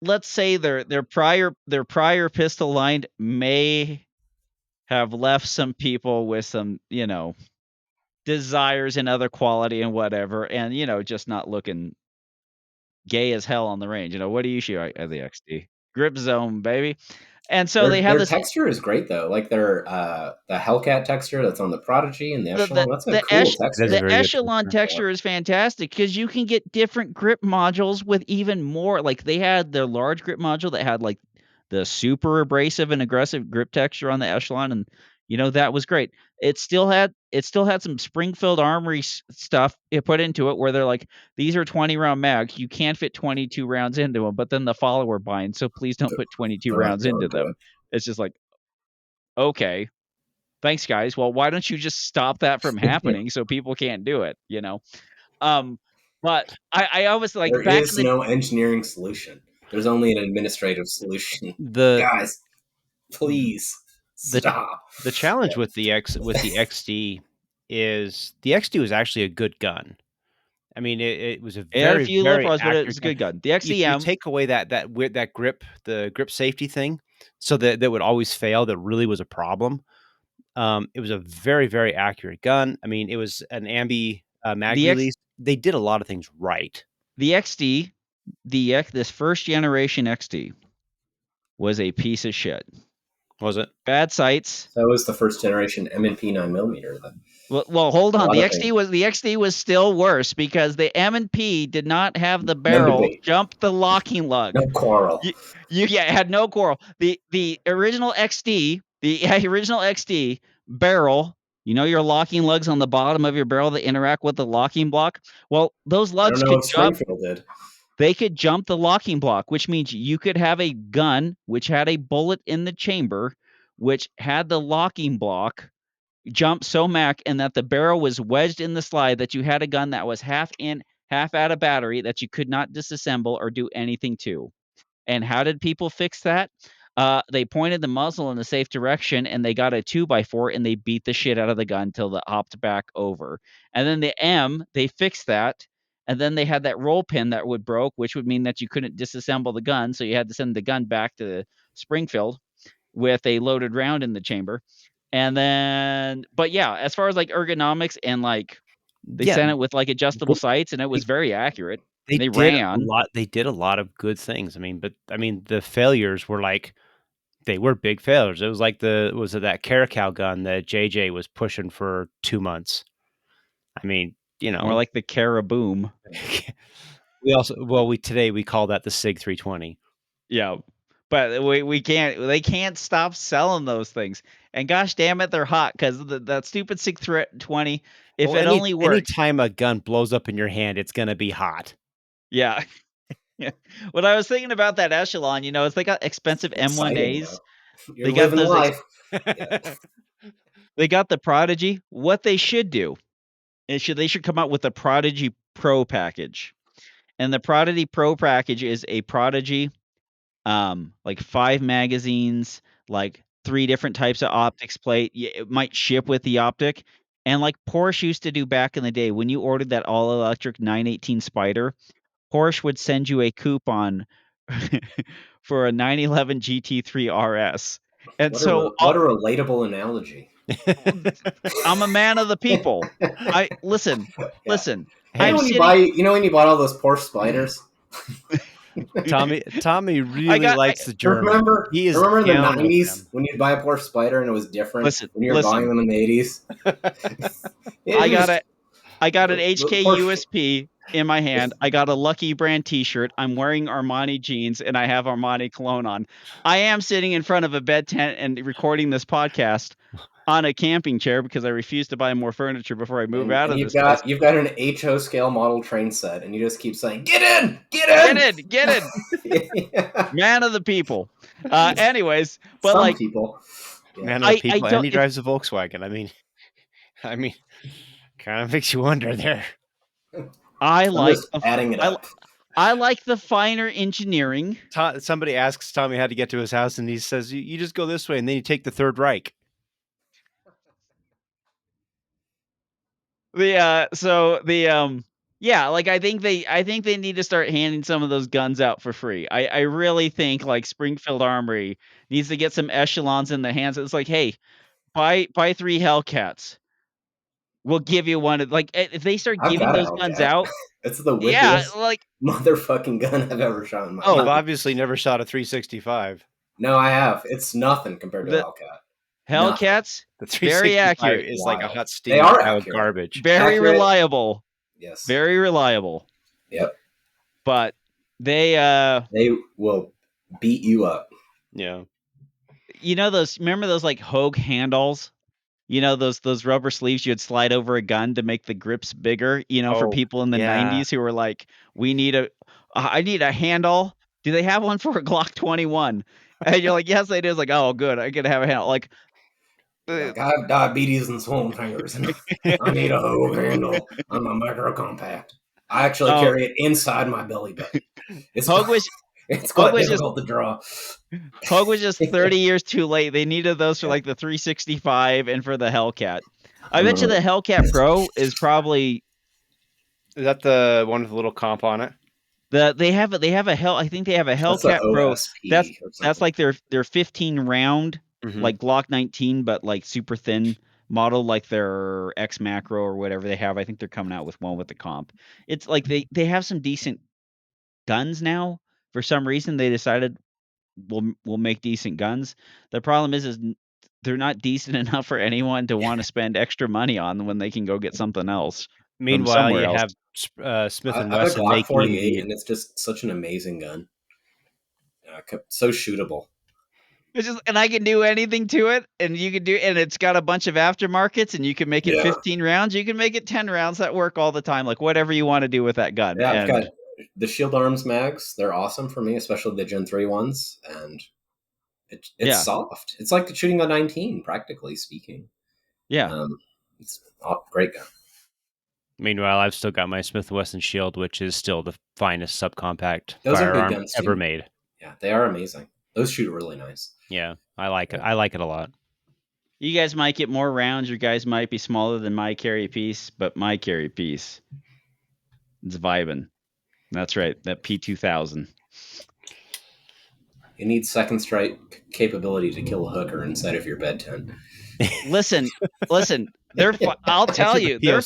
let's say their prior pistol line may have left some people with some desires and other quality and whatever, and just not looking gay as hell on the range. What do you shoot at the XD? Grip zone, baby. And so they have their texture is great though, like their the Hellcat texture that's on the Prodigy and the Echelon. That's a cool texture. The Echelon texture is fantastic because you can get different grip modules with even more. Like, they had their large grip module that had like the super abrasive and aggressive grip texture on the Echelon, and that was great. It still had some Springfield Armory stuff put into it, where they're like, these are 20-round mags. You can't fit 22 rounds into them, but then the follower binds, so please don't put 22 rounds into them. It's just like, okay, thanks guys. Well, why don't you just stop that from happening so people can't do it? But I always like, there is no engineering solution. There's only an administrative solution. Guys, please stop. The challenge with the XD is the XD was actually a good gun. I mean, it was a very, very accurate, but it was a good gun. The XDM, you take away that grip, the grip safety thing, so that would always fail. That really was a problem. It was a very, very accurate gun. I mean, it was an ambi mag release. They did a lot of things right. The XD, this first generation XD, was a piece of shit. Was it? Bad sights. That was the first generation M&P 9mm. Well, hold on. The XD was still worse because the M&P did not have the barrel jump the locking lug. No quarrel. It had no quarrel. The original XD The original XD barrel, your locking lugs on the bottom of your barrel that interact with the locking block. Well, those I don't lugs know could if jump. Springfield did. They could jump the locking block, which means you could have a gun which had a bullet in the chamber, which had the locking block jump so mac, and that the barrel was wedged in the slide that you had a gun that was half in, half out of battery that you could not disassemble or do anything to. And how did people fix that? They pointed the muzzle in a safe direction, and they got a 2x4 and they beat the shit out of the gun till it hopped back over. And then the M, they fixed that. And then they had that roll pin that would broke, which would mean that you couldn't disassemble the gun. So you had to send the gun back to Springfield with a loaded round in the chamber. And then, but yeah, as far as like ergonomics and like they Yeah, sent it with like adjustable they sights, and it was very accurate. they They did a ran. lot they did a lot of good things. I mean, but I mean, the failures were like they were big failures. It was like that Caracal gun that JJ was pushing for 2 months. I mean, More like the Caraboom. today we call that the SIG 320. Yeah. But they can't stop selling those things. And gosh damn it, they're hot because that stupid SIG 20, if Well, it only worked. anytime a gun blows up in your hand, it's gonna be hot. Yeah. Yeah. When I was thinking about that Echelon, it's they got expensive Exciting, M1As. though. You're They got living those life. they got the Prodigy. What they should do is they should come out with the Prodigy Pro package. And the Prodigy Pro package is a Prodigy, like 5 magazines, like 3 different types of optics plate. It might ship with the optic. And like Porsche used to do back in the day, when you ordered that all electric 918 Spider, Porsche would send you a coupon for a 911 GT3 RS. And What so a relatable analogy. I'm a man of the people. Yeah. Listen. Hey, I'm when sitting. when you bought all those Porsche Spiders? Tommy really likes the German. Remember He is in the down with 90s them. when you'd buy a Porsche Spider and it was different when you were Listen. buying them in the 80s? I got an HK Porsche. USP in my hand. I got a Lucky Brand t-shirt. I'm wearing Armani jeans and I have Armani cologne on. I am sitting in front of a bed tent and recording this podcast on a camping chair because I refuse to buy more furniture before I move out of this place. You've got an HO scale model train set, and you just keep saying, "Get in, get in." Yeah. Man of the people. Anyways, but some like people, man of the people, and he drives a Volkswagen. I mean, kind of makes you wonder there. I like adding it up. I like the finer engineering. Somebody asks Tommy how to get to his house, and he says, "You just go this way, and then you take the Third Reich." Yeah, like I think they need to start handing some of those guns out for free. I really think like Springfield Armory needs to get some Echelons in the hands. It's like, hey, buy 3 Hellcats. We'll give you one. Like if they start giving those guns out, it's the wickedest like motherfucking gun I've ever shot in my life. You've obviously never shot a 365. No, I have. It's nothing compared to a Hellcat. Hellcats, the 365 very accurate. is like a hot steam. They are accurate. Garbage. Very reliable. Yes. Very reliable. Yep. But they will beat you up. Yeah. Remember those like Hogue handles? Those rubber sleeves you'd slide over a gun to make the grips bigger, for people in the 90s who were like, I need a handle. Do they have one for a Glock 21? And you're like, yes, they do. It's like, oh, good. I could have a handle. Like, I have diabetes and swollen fingers, and I need a Hogue handle on my micro compact. I actually carry it inside my belly button. It's quite difficult to draw. Hogue was just 30 years too late. They needed those for like the 365 and for the Hellcat. I bet you the Hellcat Pro is probably. Is that the one with the little comp on it? I think they have a Hellcat Pro. That's like their 15 round, like Glock 19, but like super thin model, like their X Macro or whatever they have. I think they're coming out with one with the comp. It's like they have some decent guns now. For some reason, they decided we'll make decent guns. The problem is they're not decent enough for anyone to want to spend extra money on when they can go get something else. Meanwhile, you have Smith and Wesson making 48, and it's just such an amazing gun. So shootable. and I can do anything to it, and you can do, and it's got a bunch of aftermarkets, and you can make it 15 rounds, you can make it 10 rounds that work all the time, like whatever you want to do with that gun. Yeah, I've And got the Shield Arms mags. They're awesome for me, especially the Gen 3 ones, and it's soft. It's like shooting a 19, practically speaking. Yeah. It's a great gun. Meanwhile, I've still got my Smith & Wesson Shield, which is still the finest subcompact Those are good firearm guns ever too. made. Yeah, they are amazing. Those shoot really nice. Yeah, I like it. I like it a lot. You guys might get more rounds. Your guys might be smaller than my carry piece, but my carry piece, it's vibing. That's right, that P2000. You need second strike capability to kill a hooker inside of your bed tent. Listen. I'll tell you, they're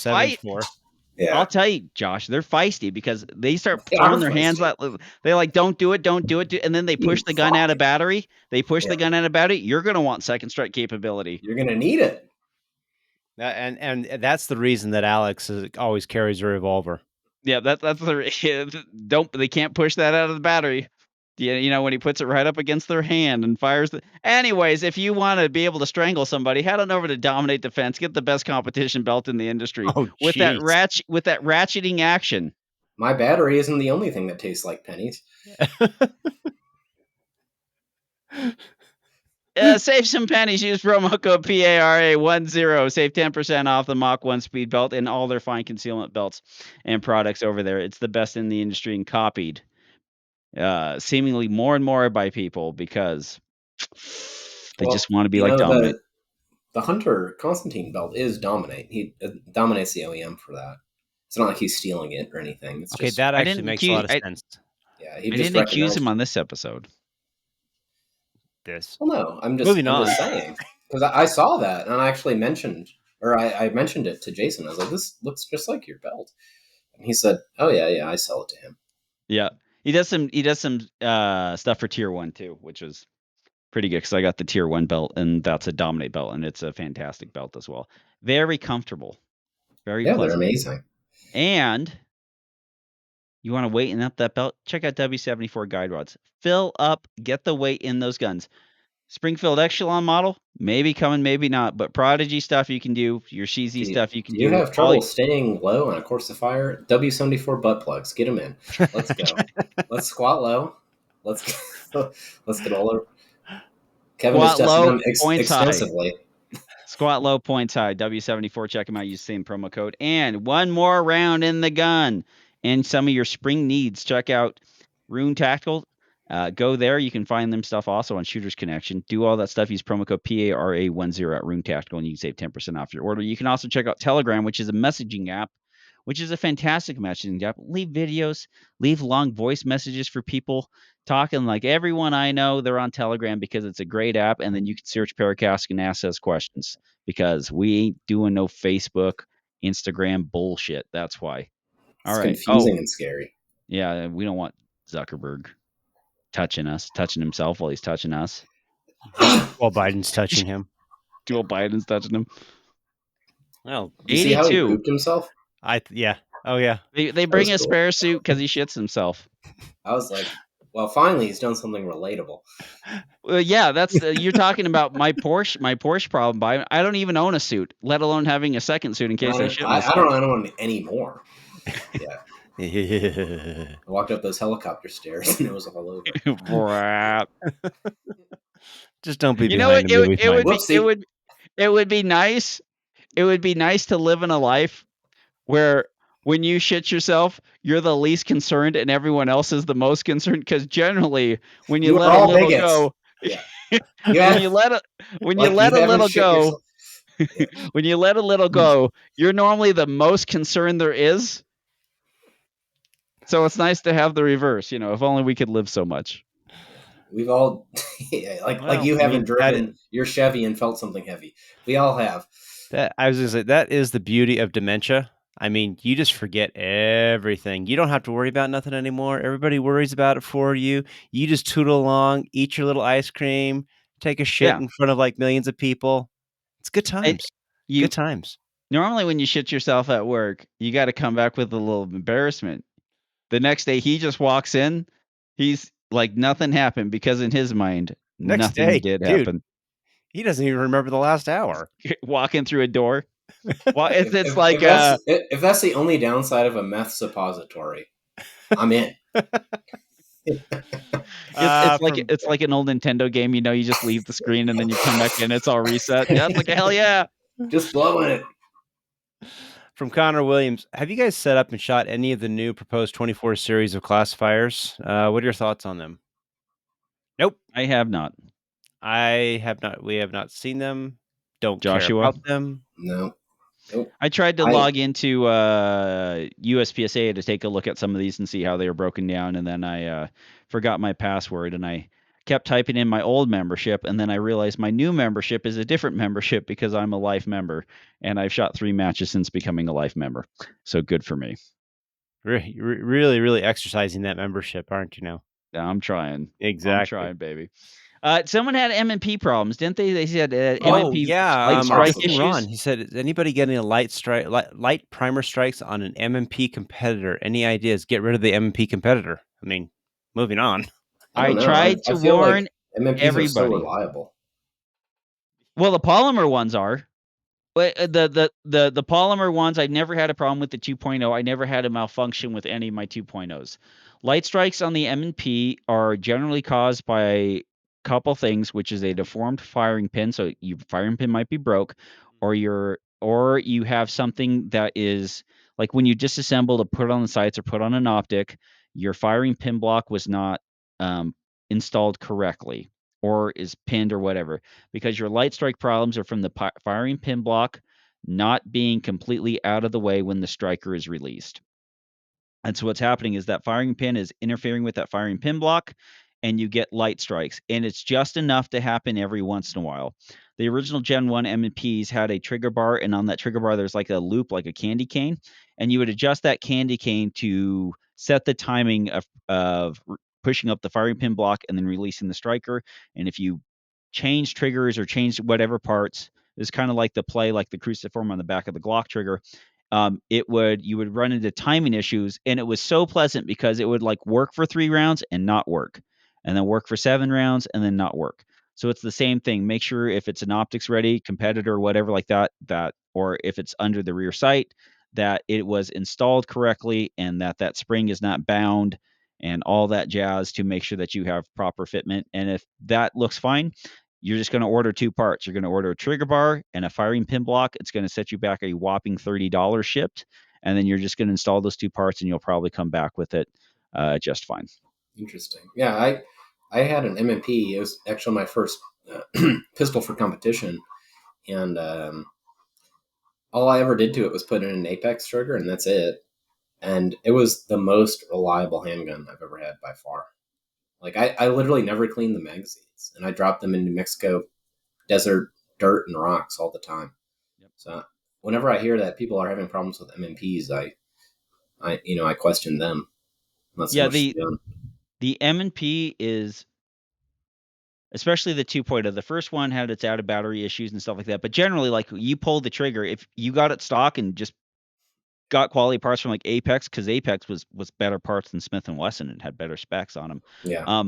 Yeah. I'll tell you, Josh, they're feisty because they start throwing their hands out. They're like, don't do it. And then they push the gun out of battery. The gun out of battery. You're going to want second strike capability. You're going to need it. And that's the reason that Alex always carries a revolver. Yeah, that's they can't push that out of the battery. You know, when he puts it right up against their hand and fires Anyways, if you want to be able to strangle somebody, head on over to Dominate Defense. Get the best competition belt in the industry with that ratcheting action. My battery isn't the only thing that tastes like pennies. Save some pennies. Use promo code PARA10. Save 10% off the Mach 1 speed belt and all their fine concealment belts and products over there. It's the best in the industry and copied seemingly more and more by people because they just want to be like Dominate. The Hunter Constantine belt is Dominate. He dominates the OEM for that. It's not like he's stealing it or anything. It's just, that actually makes a lot of sense. Yeah, I didn't accuse him on this episode. Well, no, I'm just saying because I saw that and I actually mentioned, or I mentioned it to Jason. I was like, "This looks just like your belt," and he said, "Oh yeah, I sell it to him." Yeah, he does some stuff for Tier 1 too, which was pretty good because I got the Tier 1 belt and that's a Dominate belt and it's a fantastic belt as well. Very comfortable, very pleasant. They're amazing. And you want to weighten up that belt? Check out W74 guide rods. Fill up, get the weight in those guns. Springfield Echelon model, maybe coming, maybe not. But Prodigy stuff you can do. Your Sheezy stuff you can do. You have trouble staying low on a course of fire? W74 butt plugs. Get them in. Let's go. Let's squat low. Let's get all over. Kevin has tested them extensively. Squat low, points high. W74. Check them out. Use the same promo code. And one more round in the gun. And some of your spring needs. Check out Rune Tactical. Go there. You can find them stuff also on Shooters Connection. Do all that stuff. Use promo code PARA10 at Rune Tactical, and you can save 10% off your order. You can also check out Telegram, which is a messaging app, which is a fantastic messaging app. Leave videos, leave long voice messages for people talking. Like everyone I know, they're on Telegram because it's a great app, and then you can search PARAcast and ask us questions because we ain't doing no Facebook, Instagram bullshit. That's why. All right. Confusing and scary. Yeah, we don't want Zuckerberg touching himself while he's touching us. While Biden's touching him. While Biden's touching him. Well, you see how he pooped himself? Yeah. Oh yeah. They bring a spare suit because he shits himself. I was like, well, finally he's done something relatable. Well, yeah, that's you're talking about my Porsche problem. I don't even own a suit, let alone having a second suit in case I shit myself. I don't own any more. Yeah. I walked up those helicopter stairs and it was all over. Just don't be behind the movie. It would be nice. It would be nice to live in a life where when you shit yourself, you're the least concerned and everyone else is the most concerned. Because generally, when you let a little go, when you let a little go, you're normally the most concerned there is. So it's nice to have the reverse, if only we could live so much. We've all, like you haven't driven your Chevy and felt something heavy. We all have. I was going to say, that is the beauty of dementia. I mean, you just forget everything. You don't have to worry about nothing anymore. Everybody worries about it for you. You just tootle along, eat your little ice cream, take a shit in front of like millions of people. It's good times. Good times. Normally when you shit yourself at work, you got to come back with a little embarrassment. The next day he just walks in, he's like nothing happened because in his mind, Next Nothing day, did dude. happen. He doesn't even remember the last hour. Walking through a door. Well, it's if, like if that's the only downside of a meth suppository, I'm in. It's like an old Nintendo game. You know, you just leave the screen and then you come back in. It's all reset. Yeah, it's like hell yeah. Just blowing it. From Connor Williams, have you guys set up and shot any of the new proposed 24 series of classifiers? What are your thoughts on them? Nope. I have not. I have not. We have not seen them. Don't care Joshua? about them. No. Nope. I tried to log into USPSA to take a look at some of these and see how they were broken down, and then I forgot my password, and I kept typing in my old membership, and then I realized my new membership is a different membership because I'm a life member, and I've shot 3 matches since becoming a life member. So good for me. Really, really exercising that membership, aren't you now? I'm trying. Exactly. I'm trying, baby. Someone had M&P problems, didn't they? They said Oh M&P yeah, light strike Austin issues. Ron. He said, "Is anybody getting a light primer strikes on an M&P competitor? Any ideas? Get rid of the M&P competitor." I mean, moving on. I tried to feel warn like MMPs everybody. are so reliable. Well, the polymer ones are. But the polymer ones, I never had a problem with the 2.0. I never had a malfunction with any of my 2.0s. Light strikes on the M&P are generally caused by a couple things, which is a deformed firing pin. So your firing pin might be broke, or you have something that is like when you disassemble to put on the sights or put on an optic, your firing pin block was not installed correctly or is pinned or whatever, because your light strike problems are from the firing pin block not being completely out of the way when the striker is released. And so what's happening is that firing pin is interfering with that firing pin block, and you get light strikes. And it's just enough to happen every once in a while. The original Gen 1 M&Ps had a trigger bar, and on that trigger bar, there's like a loop, like a candy cane. And you would adjust that candy cane to set the timing of pushing up the firing pin block and then releasing the striker. And if you change triggers or change whatever parts, it's kind of like the play, like the cruciform on the back of the Glock trigger. You would run into timing issues, and it was so pleasant because it would like work for 3 rounds and not work, and then work for 7 rounds and then not work. So it's the same thing. Make sure if it's an optics ready competitor or whatever like that, or if it's under the rear sight, that it was installed correctly and that spring is not bound and all that jazz to make sure that you have proper fitment. And if that looks fine, you're just going to order 2 parts. You're going to order a trigger bar and a firing pin block. It's going to set you back a whopping $30 shipped. And then you're just going to install those 2 parts and you'll probably come back with it just fine. Interesting. Yeah, I had an M&P. It was actually my first pistol for competition. And all I ever did to it was put in an Apex trigger, and that's it. And it was the most reliable handgun I've ever had by far. Like, I literally never cleaned the magazines, and I dropped them in New Mexico desert dirt and rocks all the time. Yep. So whenever I hear that people are having problems with M&Ps, I question them. Yeah, the M&P is, especially the 2.0. The first one had its out of battery issues and stuff like that. But generally, like, you pull the trigger, if you got it stock and just got quality parts from like Apex, because Apex was better parts than Smith & Wesson and had better specs on them. Yeah.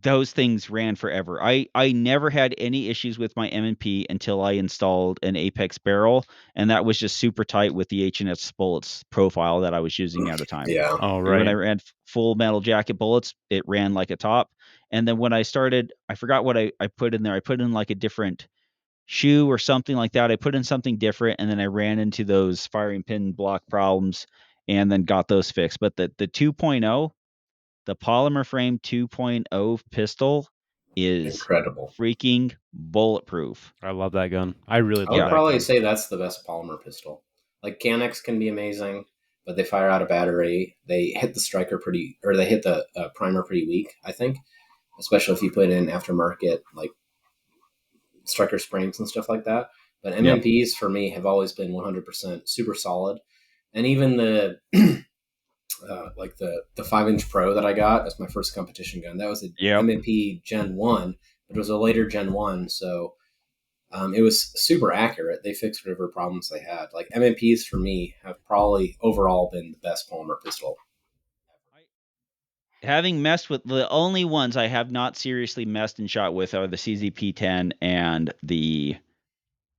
Those things ran forever. I never had any issues with my M&P until I installed an Apex barrel, and that was just super tight with the H&S bullets profile that I was using at the time. Yeah. Oh, right. When I ran full metal jacket bullets, it ran like a top. And then when I started, I forgot what I put in there. I put in like a different shoe or something like that. I put in something different, and then I ran into those firing pin block problems and then got those fixed. But the 2.0, the polymer frame 2.0 pistol is incredible, freaking bulletproof. I love that gun. I really love I would that probably gun. say that's the best polymer pistol. Like, Canex can be amazing, but they fire out of battery. They hit the striker they hit the primer pretty weak, I think, especially if you put in aftermarket, like striker springs and stuff like that. But MMPs for me have always been 100% super solid. And even the like the 5-inch Pro that I got as my first competition gun, that was a MMP Gen 1, but it was a later Gen 1, so it was super accurate. They fixed whatever problems they had. Like, MMPs for me have probably overall been the best polymer pistol. having messed with the only ones I have not seriously messed and shot with are the CZP-10 and the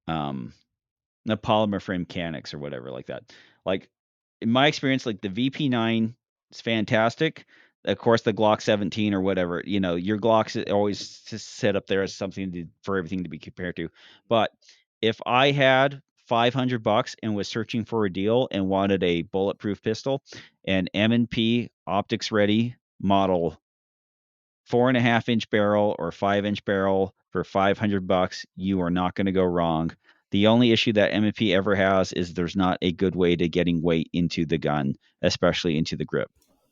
polymer frame mechanics or whatever like that. Like in my experience, like the VP9 is fantastic. Of course, the Glock 17 or whatever, your Glocks always just set up there as something for everything to be compared to. But if I had $500 and was searching for a deal and wanted a bulletproof pistol, an M&P optics ready model 4.5-inch barrel or 5-inch barrel for $500, you are not going to go wrong. The only issue that M&P ever has is there's not a good way to getting weight into the gun, especially into the grip.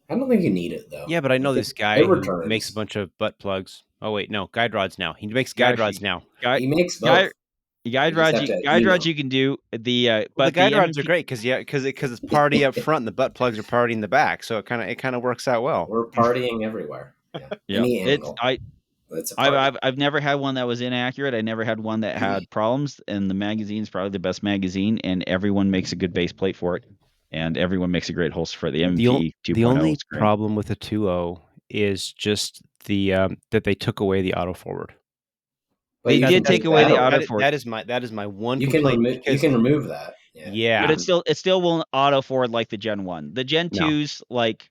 I don't think you need it though. Yeah, but I know this guy it who returns. makes a bunch of butt plugs. Oh wait, no, guide rods now. He makes guide rods now. He makes both. Guide rods you can do but the guide rods are great because it's party up front and the butt plugs are party in the back, so it kind of works out well. We're partying everywhere. Yeah. Any angle. I've never had one that was inaccurate. I never had one that had problems, and the magazine's probably the best magazine, and everyone makes a good base plate for it, and everyone makes a great holster for it. The M&P 2.0. The only problem with the 2.0 is just the that they took away the auto forward. They did take away the auto forward. That is my one you complaint. You can remove that. Yeah. But it still won't auto forward like the Gen 1. The Gen 2's like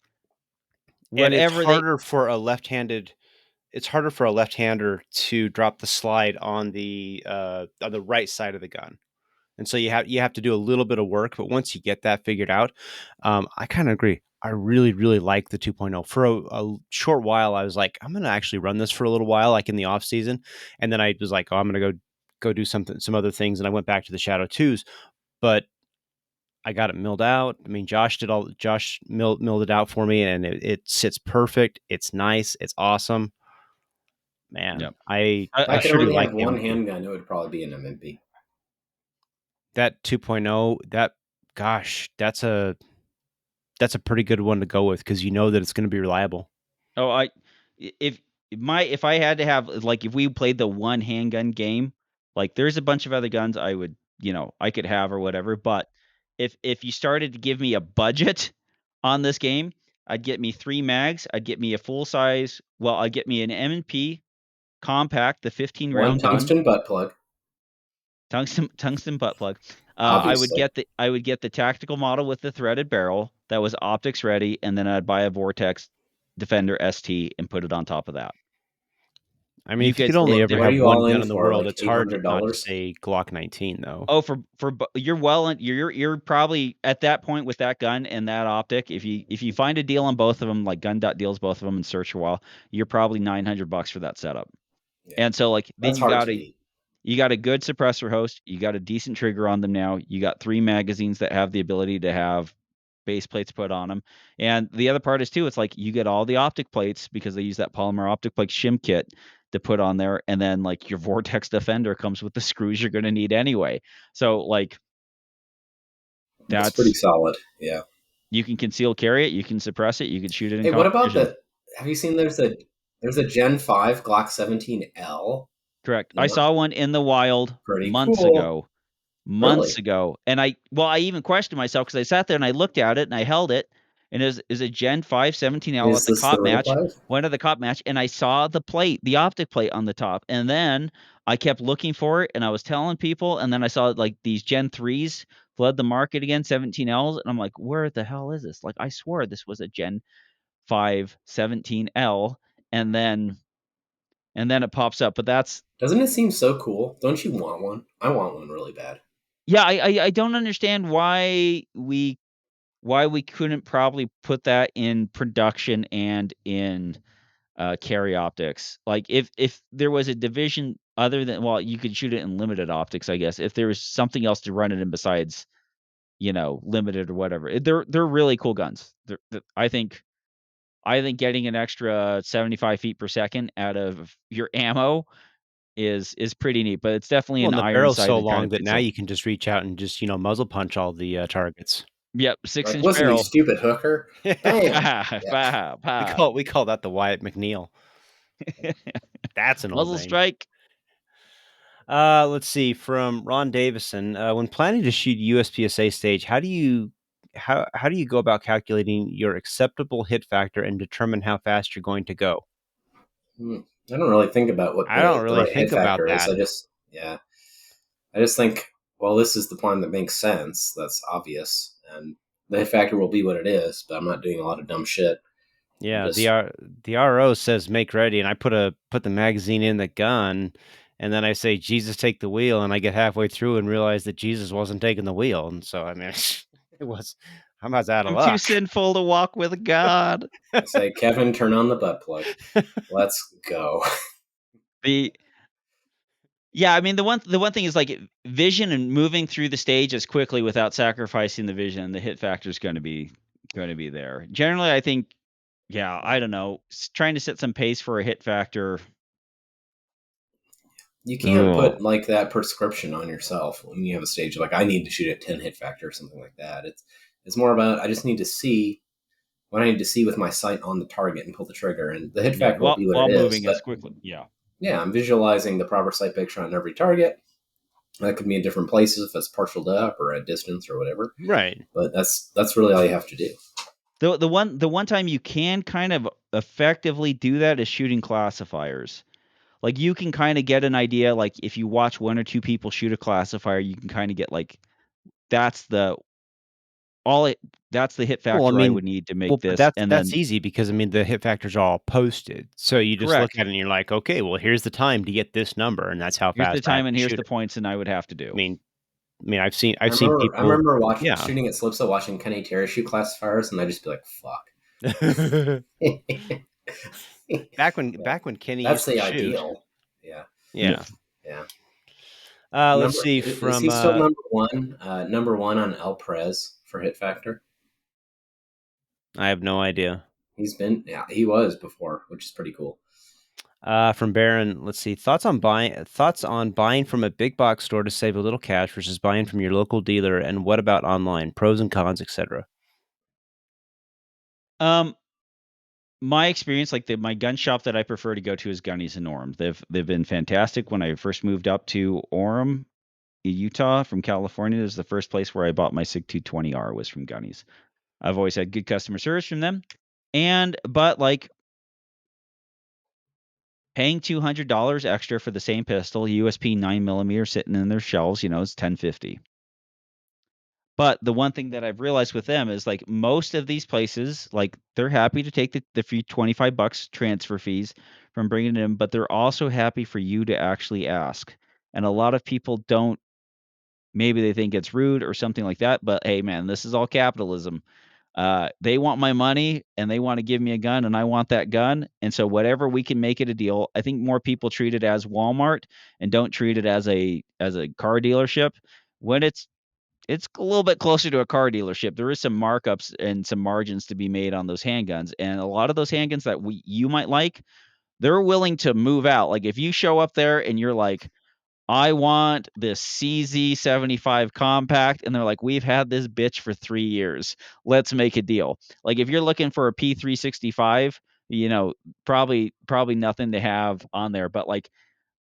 whatever. And it's harder for a left-handed. It's harder for a left-hander to drop the slide on the right side of the gun. And so you have to do a little bit of work, but once you get that figured out, I kind of agree. I really, really like the 2.0. For a short while, I was like, I'm going to actually run this for a little while, like in the off season. And then I was like, oh, I'm going to go do some other things. And I went back to the Shadow 2s, but I got it milled out. I mean, Josh milled it out for me, and it sits perfect. It's nice. It's awesome. Man, yep. I could only like one handgun. It would probably be an M&P. That 2.0, that's a pretty good one to go with because you know that it's going to be reliable. Oh, if I had to have, like, if we played the one handgun game, like there's a bunch of other guns I would, I could have or whatever. But if you started to give me a budget on this game, I'd get me 3 mags. I'd get me a full size. Well, I'd get me an M&P compact, the 15 round tungsten butt plug. Tungsten butt plug. I would get the tactical model with the threaded barrel that was optics ready, and then I'd buy a Vortex Defender ST and put it on top of that. I mean, if you could only ever have one gun in the world, it's hard not to say Glock 19 though. Oh, you're probably at that point with that gun and that optic. If you find a deal on both of them, like Gun.deals both of them and search for a while, you're probably $900 for that setup. Yeah. And so like then you got a good suppressor host, you got a decent trigger on them now, you got 3 magazines that have the ability to have base plates put on them. And the other part is too, it's like you get all the optic plates because they use that polymer optic plate shim kit to put on there, and then like your Vortex Defender comes with the screws you're going to need anyway. So like that's pretty solid. Yeah. You can conceal carry it, you can suppress it, you can shoot it in what about have you seen there's a Gen 5 Glock 17L? Correct. I saw one in the wild months ago. And I even questioned myself because I sat there and I looked at it and I held it, and is a Gen 5 17L at the cop match. Went to the cop match and I saw the plate, the optic plate on the top. And then I kept looking for it and I was telling people, and then I saw like these Gen 3s flood the market again, 17Ls, and I'm like, where the hell is this? Like, I swore this was a Gen 5 17L, and then it pops up. But doesn't it seem so cool? Don't you want one? I want one really bad. Yeah, I don't understand why we couldn't probably put that in production and in carry optics. Like if there was a division other than, well, you could shoot it in limited optics, I guess. If there was something else to run it in besides, limited or whatever. They're really cool guns. I think getting an extra 75 feet per second out of your ammo is pretty neat, but it's definitely an iron barrel's so long that now you can just reach out and just muzzle punch all the targets. Yep, 6-inch listen, barrel. You stupid hooker! We call that the Wyatt McNeil. That's an old muzzle strike. Let's see, from Ron Davison. When planning to shoot USPSA stage, how do you how do you go about calculating your acceptable hit factor and determine how fast you're going to go? I don't really think about what I don't the really right hit think about factor is. that. I just think, well, this is the plan that makes sense. That's obvious, and the hit factor will be what it is. But I'm not doing a lot of dumb shit. I'm Yeah, just the RO says make ready, and I put the magazine in the gun, and then I say Jesus take the wheel, and I get halfway through and realize that Jesus wasn't taking the wheel, and so I mean, it was I'm out of I'm too luck. sinful to walk with God. I say, Kevin, turn on the butt plug. Let's go. The Yeah, I mean the one thing is like vision and moving through the stage as quickly without sacrificing the vision. The hit factor is going to be there. Generally, I think, yeah, I don't know, trying to set some pace for a hit factor. You can't Oh, put like that prescription on yourself when you have a stage like I need to shoot at 10 hit factor or something like that. It's more about I just need to see what I need to see with my sight on the target and pull the trigger, and the hit yeah, factor will be what while it is. moving as But quickly. Yeah, yeah, I'm visualizing the proper sight picture on every target. That could be in different places if it's partialed up or at distance or whatever. Right. But that's really all you have to do. the one time you can kind of effectively do that is shooting classifiers. Like you can kind of get an idea. Like if you watch one or two people shoot a classifier, you can kind of get like that's the all it that's the hit Well, I factor I mean, would need to make but this, and that's then easy because I mean the hit factor's all posted. So you just look correct. at it and you're like, okay, well here's the time to get this number, and that's how Here's the fast I have time and to here's shoot the it. points, and I would have to I do. mean, I I've seen remember I people, remember yeah. shooting at Slipso, watching Kenny Terry shoot classifiers, and I just be like, "Fuck." Yeah, Back when Kenny that's used to the shoot. ideal. Yeah, Yeah. Yeah. yeah. Let's Number see is from he still number one? Number one on El Prez for hit factor. I have no idea. Yeah, he was before, which is pretty cool. From Baron, let's see. Thoughts on buying from a big box store to save a little cash versus buying from your local dealer, and what about online? Pros and cons, etc. Um, my experience, like my gun shop that I prefer to go to is Gunny's in Orem. They've been fantastic. When I first moved up to Orem, Utah from California, this is the first place where I bought my Sig 220R was from Gunny's. I've always had good customer service from them. But like paying $200 extra for the same pistol, USP 9mm sitting in their shelves, is $10.50. But the one thing that I've realized with them is like most of these places, like they're happy to take the few $25 transfer fees from bringing it in, but they're also happy for you to actually ask. And a lot of people don't, maybe they think it's rude or something like that, but hey man, this is all capitalism. They want my money and they want to give me a gun and I want that gun. And so whatever we can make it a deal. I think more people treat it as Walmart and don't treat it as a car dealership. When it's a little bit closer to a car dealership. There is some markups and some margins to be made on those handguns. And a lot of those handguns that you might like, they're willing to move out. Like if you show up there and you're like, I want this CZ75 compact. And they're like, we've had this bitch for 3 years. Let's make a deal. Like if you're looking for a P365, probably nothing to have on there. But like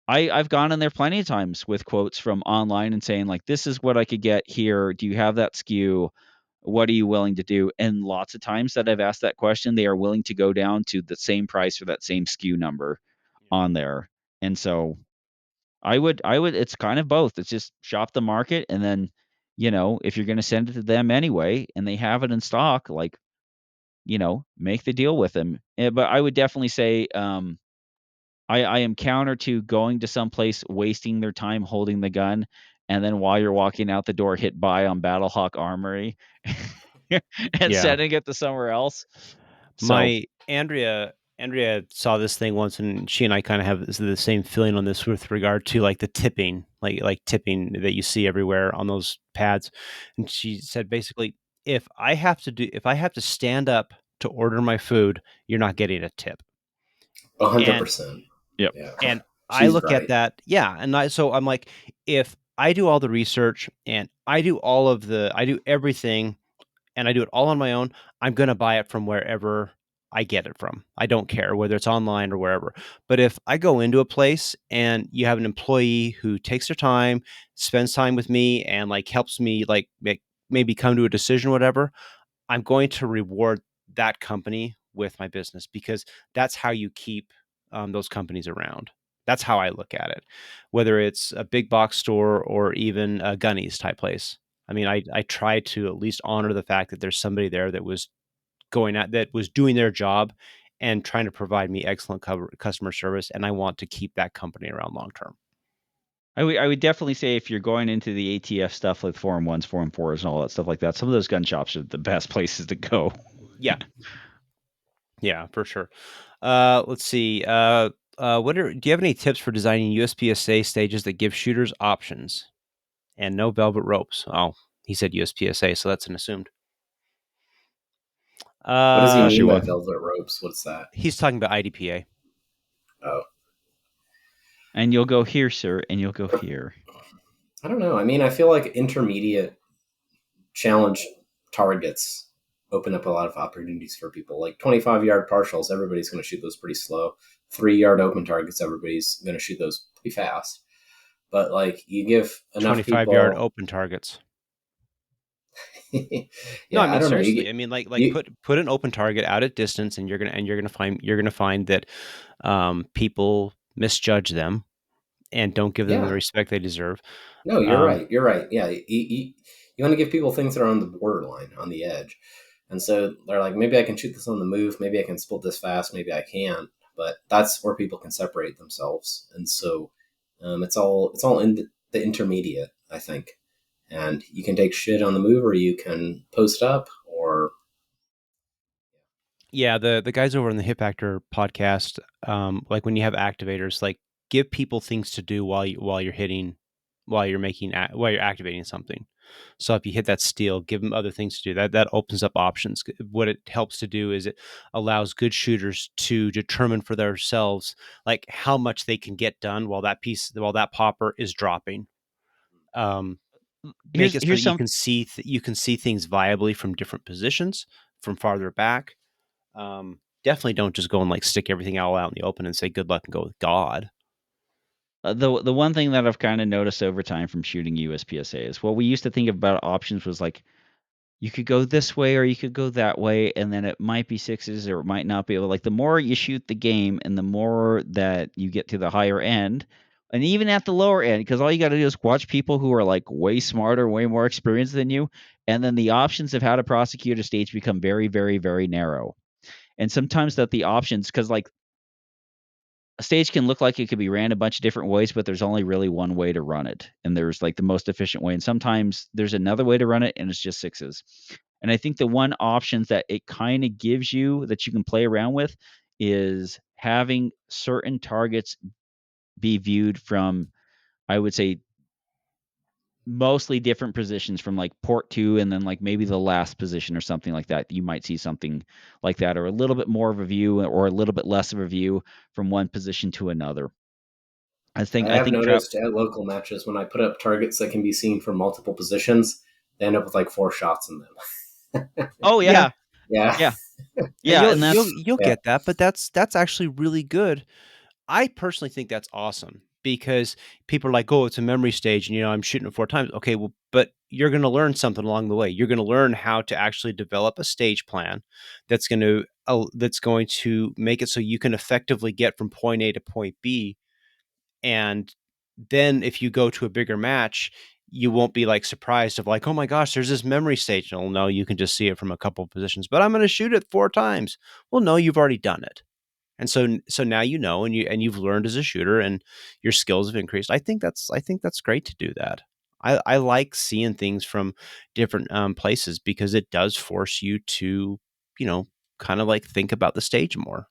I've gone in there plenty of times with quotes from online and saying like, this is what I could get here. Do you have that SKU? What are you willing to do? And lots of times that I've asked that question, they are willing to go down to the same price for that same SKU number on there. And so it's kind of both. It's just shop the market. And then, if you're going to send it to them anyway, and they have it in stock, like, make the deal with them. But I would definitely say, I am counter to going to some place, wasting their time holding the gun, and then while you're walking out the door, hit buy on Battlehawk Armory and Yeah. sending it to somewhere else. So, My Andrea saw this thing once, and she and I kind of have the same feeling on this with regard to like the tipping, like tipping that you see everywhere on those pads. And she said basically, if I have to stand up to order my food, you're not getting a tip. hundred And percent. yep. Yeah, and I she's look at right. that, yeah, and I'm like, if I do all the research and I do everything and I do it all on my own, I'm going to buy it from wherever I get it from. I don't care whether it's online or wherever. But if I go into a place and you have an employee who takes their time, spends time with me and like helps me like maybe come to a decision, whatever, I'm going to reward that company with my business, because that's how you keep those companies around. That's how I look at it, whether it's a big box store or even a Gunny's type place. I mean, I try to at least honor the fact that there's somebody there that was doing their job and trying to provide me excellent customer service, and I want to keep that company around long term. I would definitely say if you're going into the ATF stuff like Forum 1s, Forum 4s, and all that stuff like that, some of those gun shops are the best places to go. Yeah. Yeah, for sure. Let's see. Do you have any tips for designing USPSA stages that give shooters options and no velvet ropes? Oh, he said USPSA, so that's an assumed. What does he mean by Joshua. velvet ropes? What's that? He's talking about IDPA. Oh, And you'll go here, sir, and you'll go here. I don't know. I mean, I feel like intermediate challenge targets open up a lot of opportunities for people. Like 25-yard partials, everybody's going to shoot those pretty slow. 3-yard open targets, everybody's going to shoot those pretty fast. But like you give enough 25-yard people, open targets. yeah, No, I mean I don't seriously. know. I mean, like You, put an open target out at distance, and you're gonna find that people misjudge them and don't give them the yeah, respect they deserve. no, you're Um, right. You're right. Yeah, you want to give people things that are on the borderline, on the edge, and so they're like, maybe I can shoot this on the move. Maybe I can split this fast. Maybe I can. But that's where people can separate themselves, and so it's all in the intermediate, I think. And you can take shit on the move, or you can post up, or Yeah, the guys over on the Hip Actor podcast, like when you have activators, like give people things to do while you're hitting, while you're activating something. So if you hit that steel, give them other things to do. That opens up options. What it helps to do is it allows good shooters to determine for themselves like how much they can get done while that popper is dropping. Um, Make Here's it so that here's some you can see things viably from different positions, from farther back. Definitely don't just go and like stick everything all out in the open and say good luck and go with God. the one thing that I've kind of noticed over time from shooting USPSA is what we used to think about options was like you could go this way or you could go that way, and then it might be sixes or it might not be. Like the more you shoot the game and the more that you get to the higher end, and even at the lower end, because all you got to do is watch people who are like way smarter, way more experienced than you, and then the options of how to prosecute a stage become very, very, very narrow. And sometimes that the options, because like a stage can look like it could be ran a bunch of different ways, but there's only really one way to run it. And there's like the most efficient way. And sometimes there's another way to run it and it's just sixes. And I think the one options that it kind of gives you that you can play around with is having certain targets be viewed from, I would say, mostly different positions from like port 2 and then like maybe the last position or something like that. You might see something like that, or a little bit more of a view or a little bit less of a view from one position to another. I I think I have think trap. noticed at local matches when I put up targets that can be seen from multiple positions, they end up with like 4 shots in them. Oh Yeah, yeah, Yeah, yeah, and yeah, and that's you'll yeah, get that, but that's actually really good. I personally think that's awesome because people are like, "Oh, it's a memory stage, and I'm shooting it 4 times." Okay, well, but you're going to learn something along the way. You're going to learn how to actually develop a stage plan that's going to make it so you can effectively get from point A to point B. And then if you go to a bigger match, you won't be like surprised of like, oh my gosh, there's this memory stage. Oh no, you can just see it from a couple of positions, but I'm going to shoot it 4 times. Well, no, you've already done it. And so now and you've learned as a shooter and your skills have increased. I think that's great to do that. I like seeing things from different places because it does force you to, you know, kind of like think about the stage more.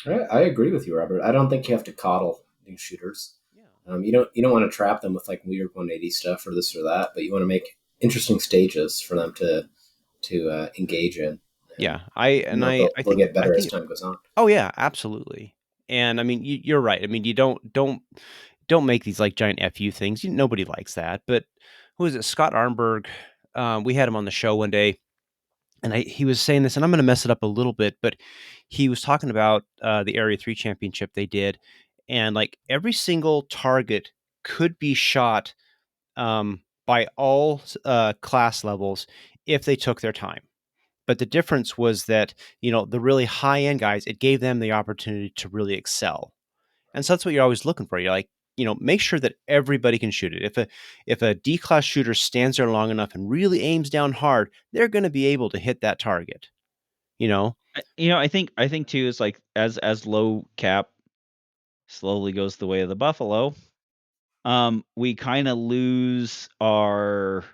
I agree with you, Robert. I don't think you have to coddle new shooters. Yeah. You don't want to trap them with like weird 180 stuff or this or that, but you want to make interesting stages for them to engage in, and Yeah, I they'll get I better as think time goes on. oh yeah, absolutely. And I mean, you're right. I mean, you don't make these like giant fu things. Nobody likes that. But who is it? Scott Arnberg. We had him on the show one day, and he was saying this, and I'm going to mess it up a little bit, but he was talking about the Area 3 championship they did, and like every single target could be shot by all class levels if they took their time. But the difference was that, the really high end guys, it gave them the opportunity to really excel. And so that's what you're always looking for. You're like, make sure that everybody can shoot it. If a D class shooter stands there long enough and really aims down hard, they're going to be able to hit that target. I think too is like as low cap slowly goes the way of the buffalo, we kind of lose our.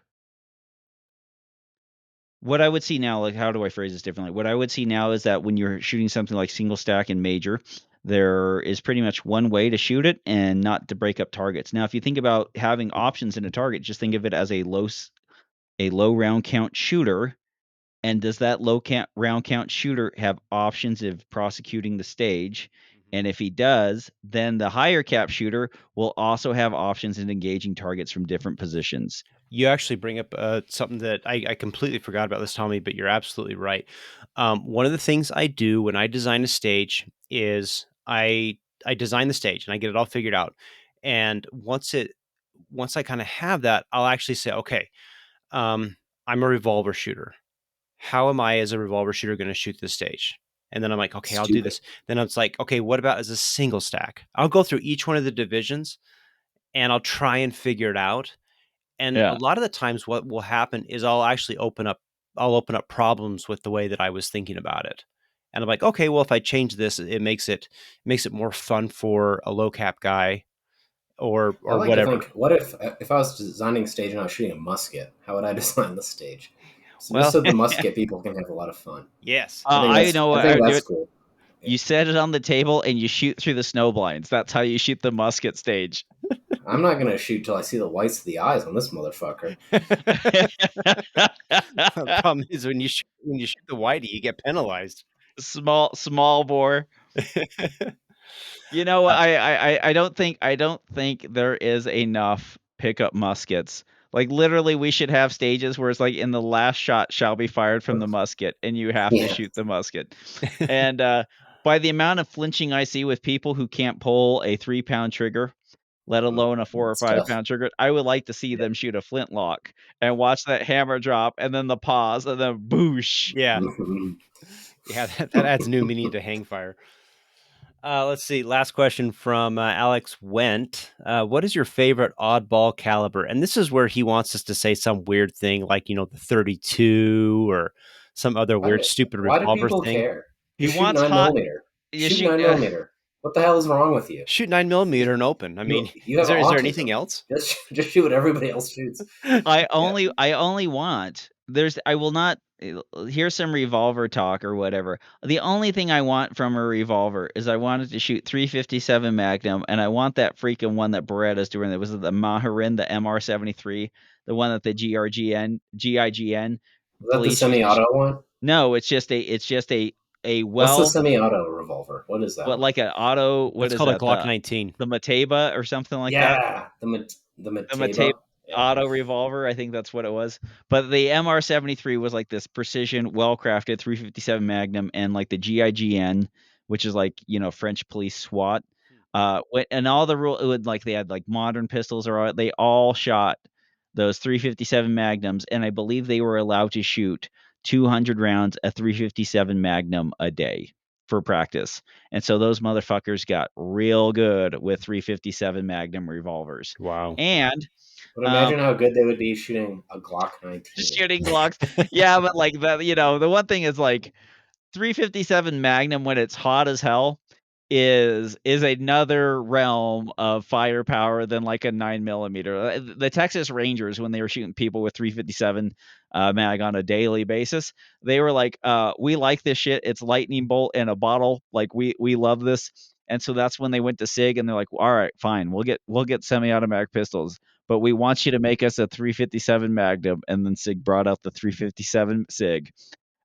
What I would see now, like, how do I phrase this differently? What I would see now is that when you're shooting something like single stack and major, there is pretty much one way to shoot it and not to break up targets. Now, if you think about having options in a target, just think of it as a low round count shooter. And does that round count shooter have options of prosecuting the stage? And if he does, then the higher cap shooter will also have options in engaging targets from different positions. You actually bring up something that I completely forgot about this, Tommy, but you're absolutely right. One of the things I do when I design a stage is I design the stage and I get it all figured out. And once I kind of have that, I'll actually say, okay, I'm a revolver shooter. How am I as a revolver shooter going to shoot this stage? And then I'm like, okay, I'll do Stupid. this. Then it's like, okay, what about as a single stack? I'll go through each one of the divisions and I'll try and figure it out. And a Yeah. lot of the times what will happen is I'll open up problems with the way that I was thinking about it. And I'm like, okay, well, if I change this, it makes it more fun for a low cap guy I or like to whatever. think, what if I was designing a stage and I was shooting a musket? How would I design the stage? So just Well, so the musket people can have a lot of fun. yes. I know I what I think would do. that's cool. Yeah. You set it on the table and you shoot through the snow blinds. That's how you shoot the musket stage. I'm not gonna shoot till I see the whites of the eyes on this motherfucker. The problem is when you shoot the whitey, you get penalized. Small bore. You know, Uh, I don't think there is enough pickup muskets. Like literally, we should have stages where it's like in the last shot shall be fired from the musket, and you have to Yeah. shoot the musket. And by the amount of flinching I see with people who can't pull a 3-pound trigger, let alone a 4 or It's tough. 5-pound trigger, I would like to see them shoot a flintlock and watch that hammer drop, and then the pause, and then boosh. yeah, Mhm. yeah, that adds new meaning to hang fire. Let's see. Last question from Alex Went. What is your favorite oddball caliber? And this is where he wants us to say some weird thing like, the 32 or some other weird, stupid Why do revolver people thing. care? He Just shoot wants nine hot. millimeter. You Shoot shoot. 9 millimeter. What the hell is wrong with you? Shoot 9 millimeter and open. I mean, You is have there anything autism. else? Just shoot what everybody else shoots. Yeah. I only want I will not here's some revolver talk or whatever. The only thing I want from a revolver is I wanted to shoot 357 Magnum, and I want that freaking one that Beretta's doing. That was the Maharin, the MR73, the one that the GIGN Is that the police used to semi-auto one? No, it's just a What's the well, semi-auto revolver? What is that what one? like an auto, what That's is called a that? Glock 19. The Mateba or something like that. Yeah, the The Mateba Mateba. Yeah. auto revolver, I think that's what it was. But the MR73 was like this precision, well-crafted 357 Magnum, and like the GIGN, which is like, French police SWAT. And all the rule, it would like they had like modern pistols, or they all shot those 357 Magnums, and I believe they were allowed to shoot 200 rounds at 357 Magnum a day for practice. And so those motherfuckers got real good with 357 Magnum revolvers. Wow. And But um, imagine how good they would be shooting a Glock 19. shooting Glocks. Yeah, but like the one thing is like 357 Magnum when it's hot as hell is another realm of firepower than like a 9 millimeter. The Texas Rangers, when they were shooting people with 357 mag on a daily basis, they were like, "We like this shit. It's lightning bolt in a bottle. Like we love this." And so that's when they went to Sig, and they're like, "All right, fine. We'll get semi-automatic pistols, but we want you to make us a 357 Magnum." And then Sig brought out the 357 Sig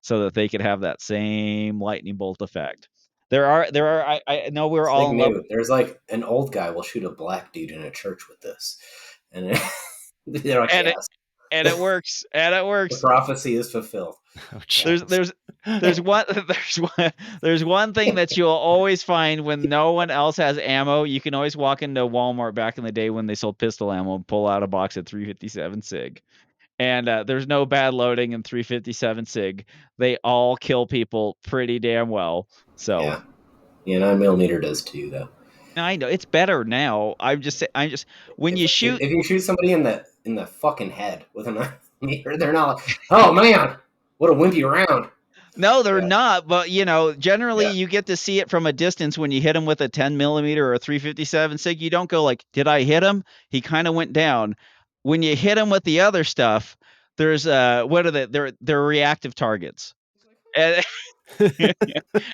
so that they could have that same lightning bolt effect. I know we're It's all like in love. new. There's like an old guy will shoot a black dude in a church with this, and they're like, And yes. and it works. And it The works. prophecy is fulfilled. Oh, jeez. There's one thing that you'll always find when no one else has ammo. You can always walk into Walmart back in the day when they sold pistol ammo and pull out a box of 357 SIG. And there's no bad loading in 357 SIG. They all kill people pretty damn well. So Yeah. 9mm does too, though. I know it's better now. I'm just when you shoot. If you shoot somebody in the fucking head with a 9mm, they're not like, oh man, what a wimpy round. No, they're Yeah. not. But generally you get to see it from a distance when you hit him with a 10mm or a 357 SIG. You don't go like, did I hit him? He kind of went down. When you hit him with the other stuff, there's what are they? They're reactive targets, and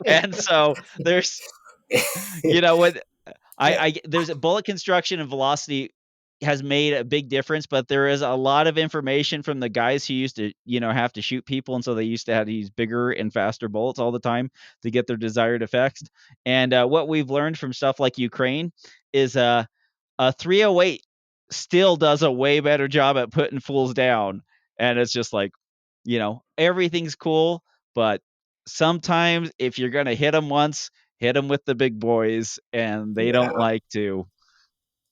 and so there's what there's a bullet construction and velocity has made a big difference, but there is a lot of information from the guys who used to, have to shoot people. And so they used to have to use bigger and faster bullets all the time to get their desired effects. And what we've learned from stuff like Ukraine is a 308 still does a way better job at putting fools down. And it's just like, everything's cool, but sometimes if you're going to hit them once, hit them with the big boys, and they don't like to,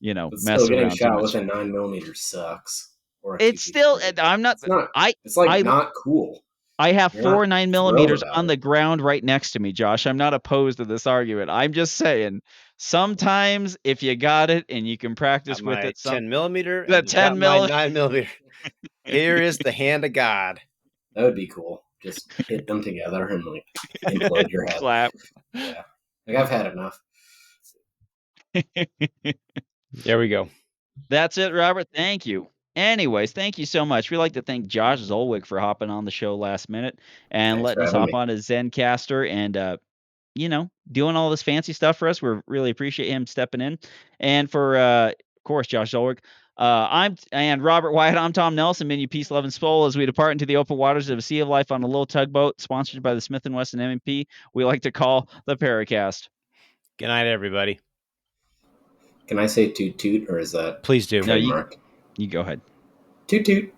But mess still, getting around too shot with much. a 9mm sucks. Or a It's still, 253. I'm not, It's not. I, It's like I, not cool. I have You're 4 not 9mm thrilled about on it. the ground right next to me, Josh. I'm not opposed to this argument. I'm just saying, sometimes if you got it and you can practice Got with my it, 10mm, the and you got 10 my mil. 9mm. Here is the hand of God. That would be cool. Just hit them together and like implode your head. Clap. Yeah. Like I've had enough. There we go. That's it, Robert. Thank you. Anyways, thank you so much. We'd like to thank Josh Zollweg for hopping on the show last minute and Thanks letting for us having hop me. on his Zencaster and doing all this fancy stuff for us. We really appreciate him stepping in. And for of course, Josh Zollweg. And Robert Wyatt. I'm Tom Nelson. May you peace, love, and soul as we depart into the open waters of a sea of life on a little tugboat, sponsored by the Smith & Wesson M&P. We like to call the PARAcast. Good night, everybody. Can I say toot toot, or is that Please do. No, trademark? you go ahead. Toot toot.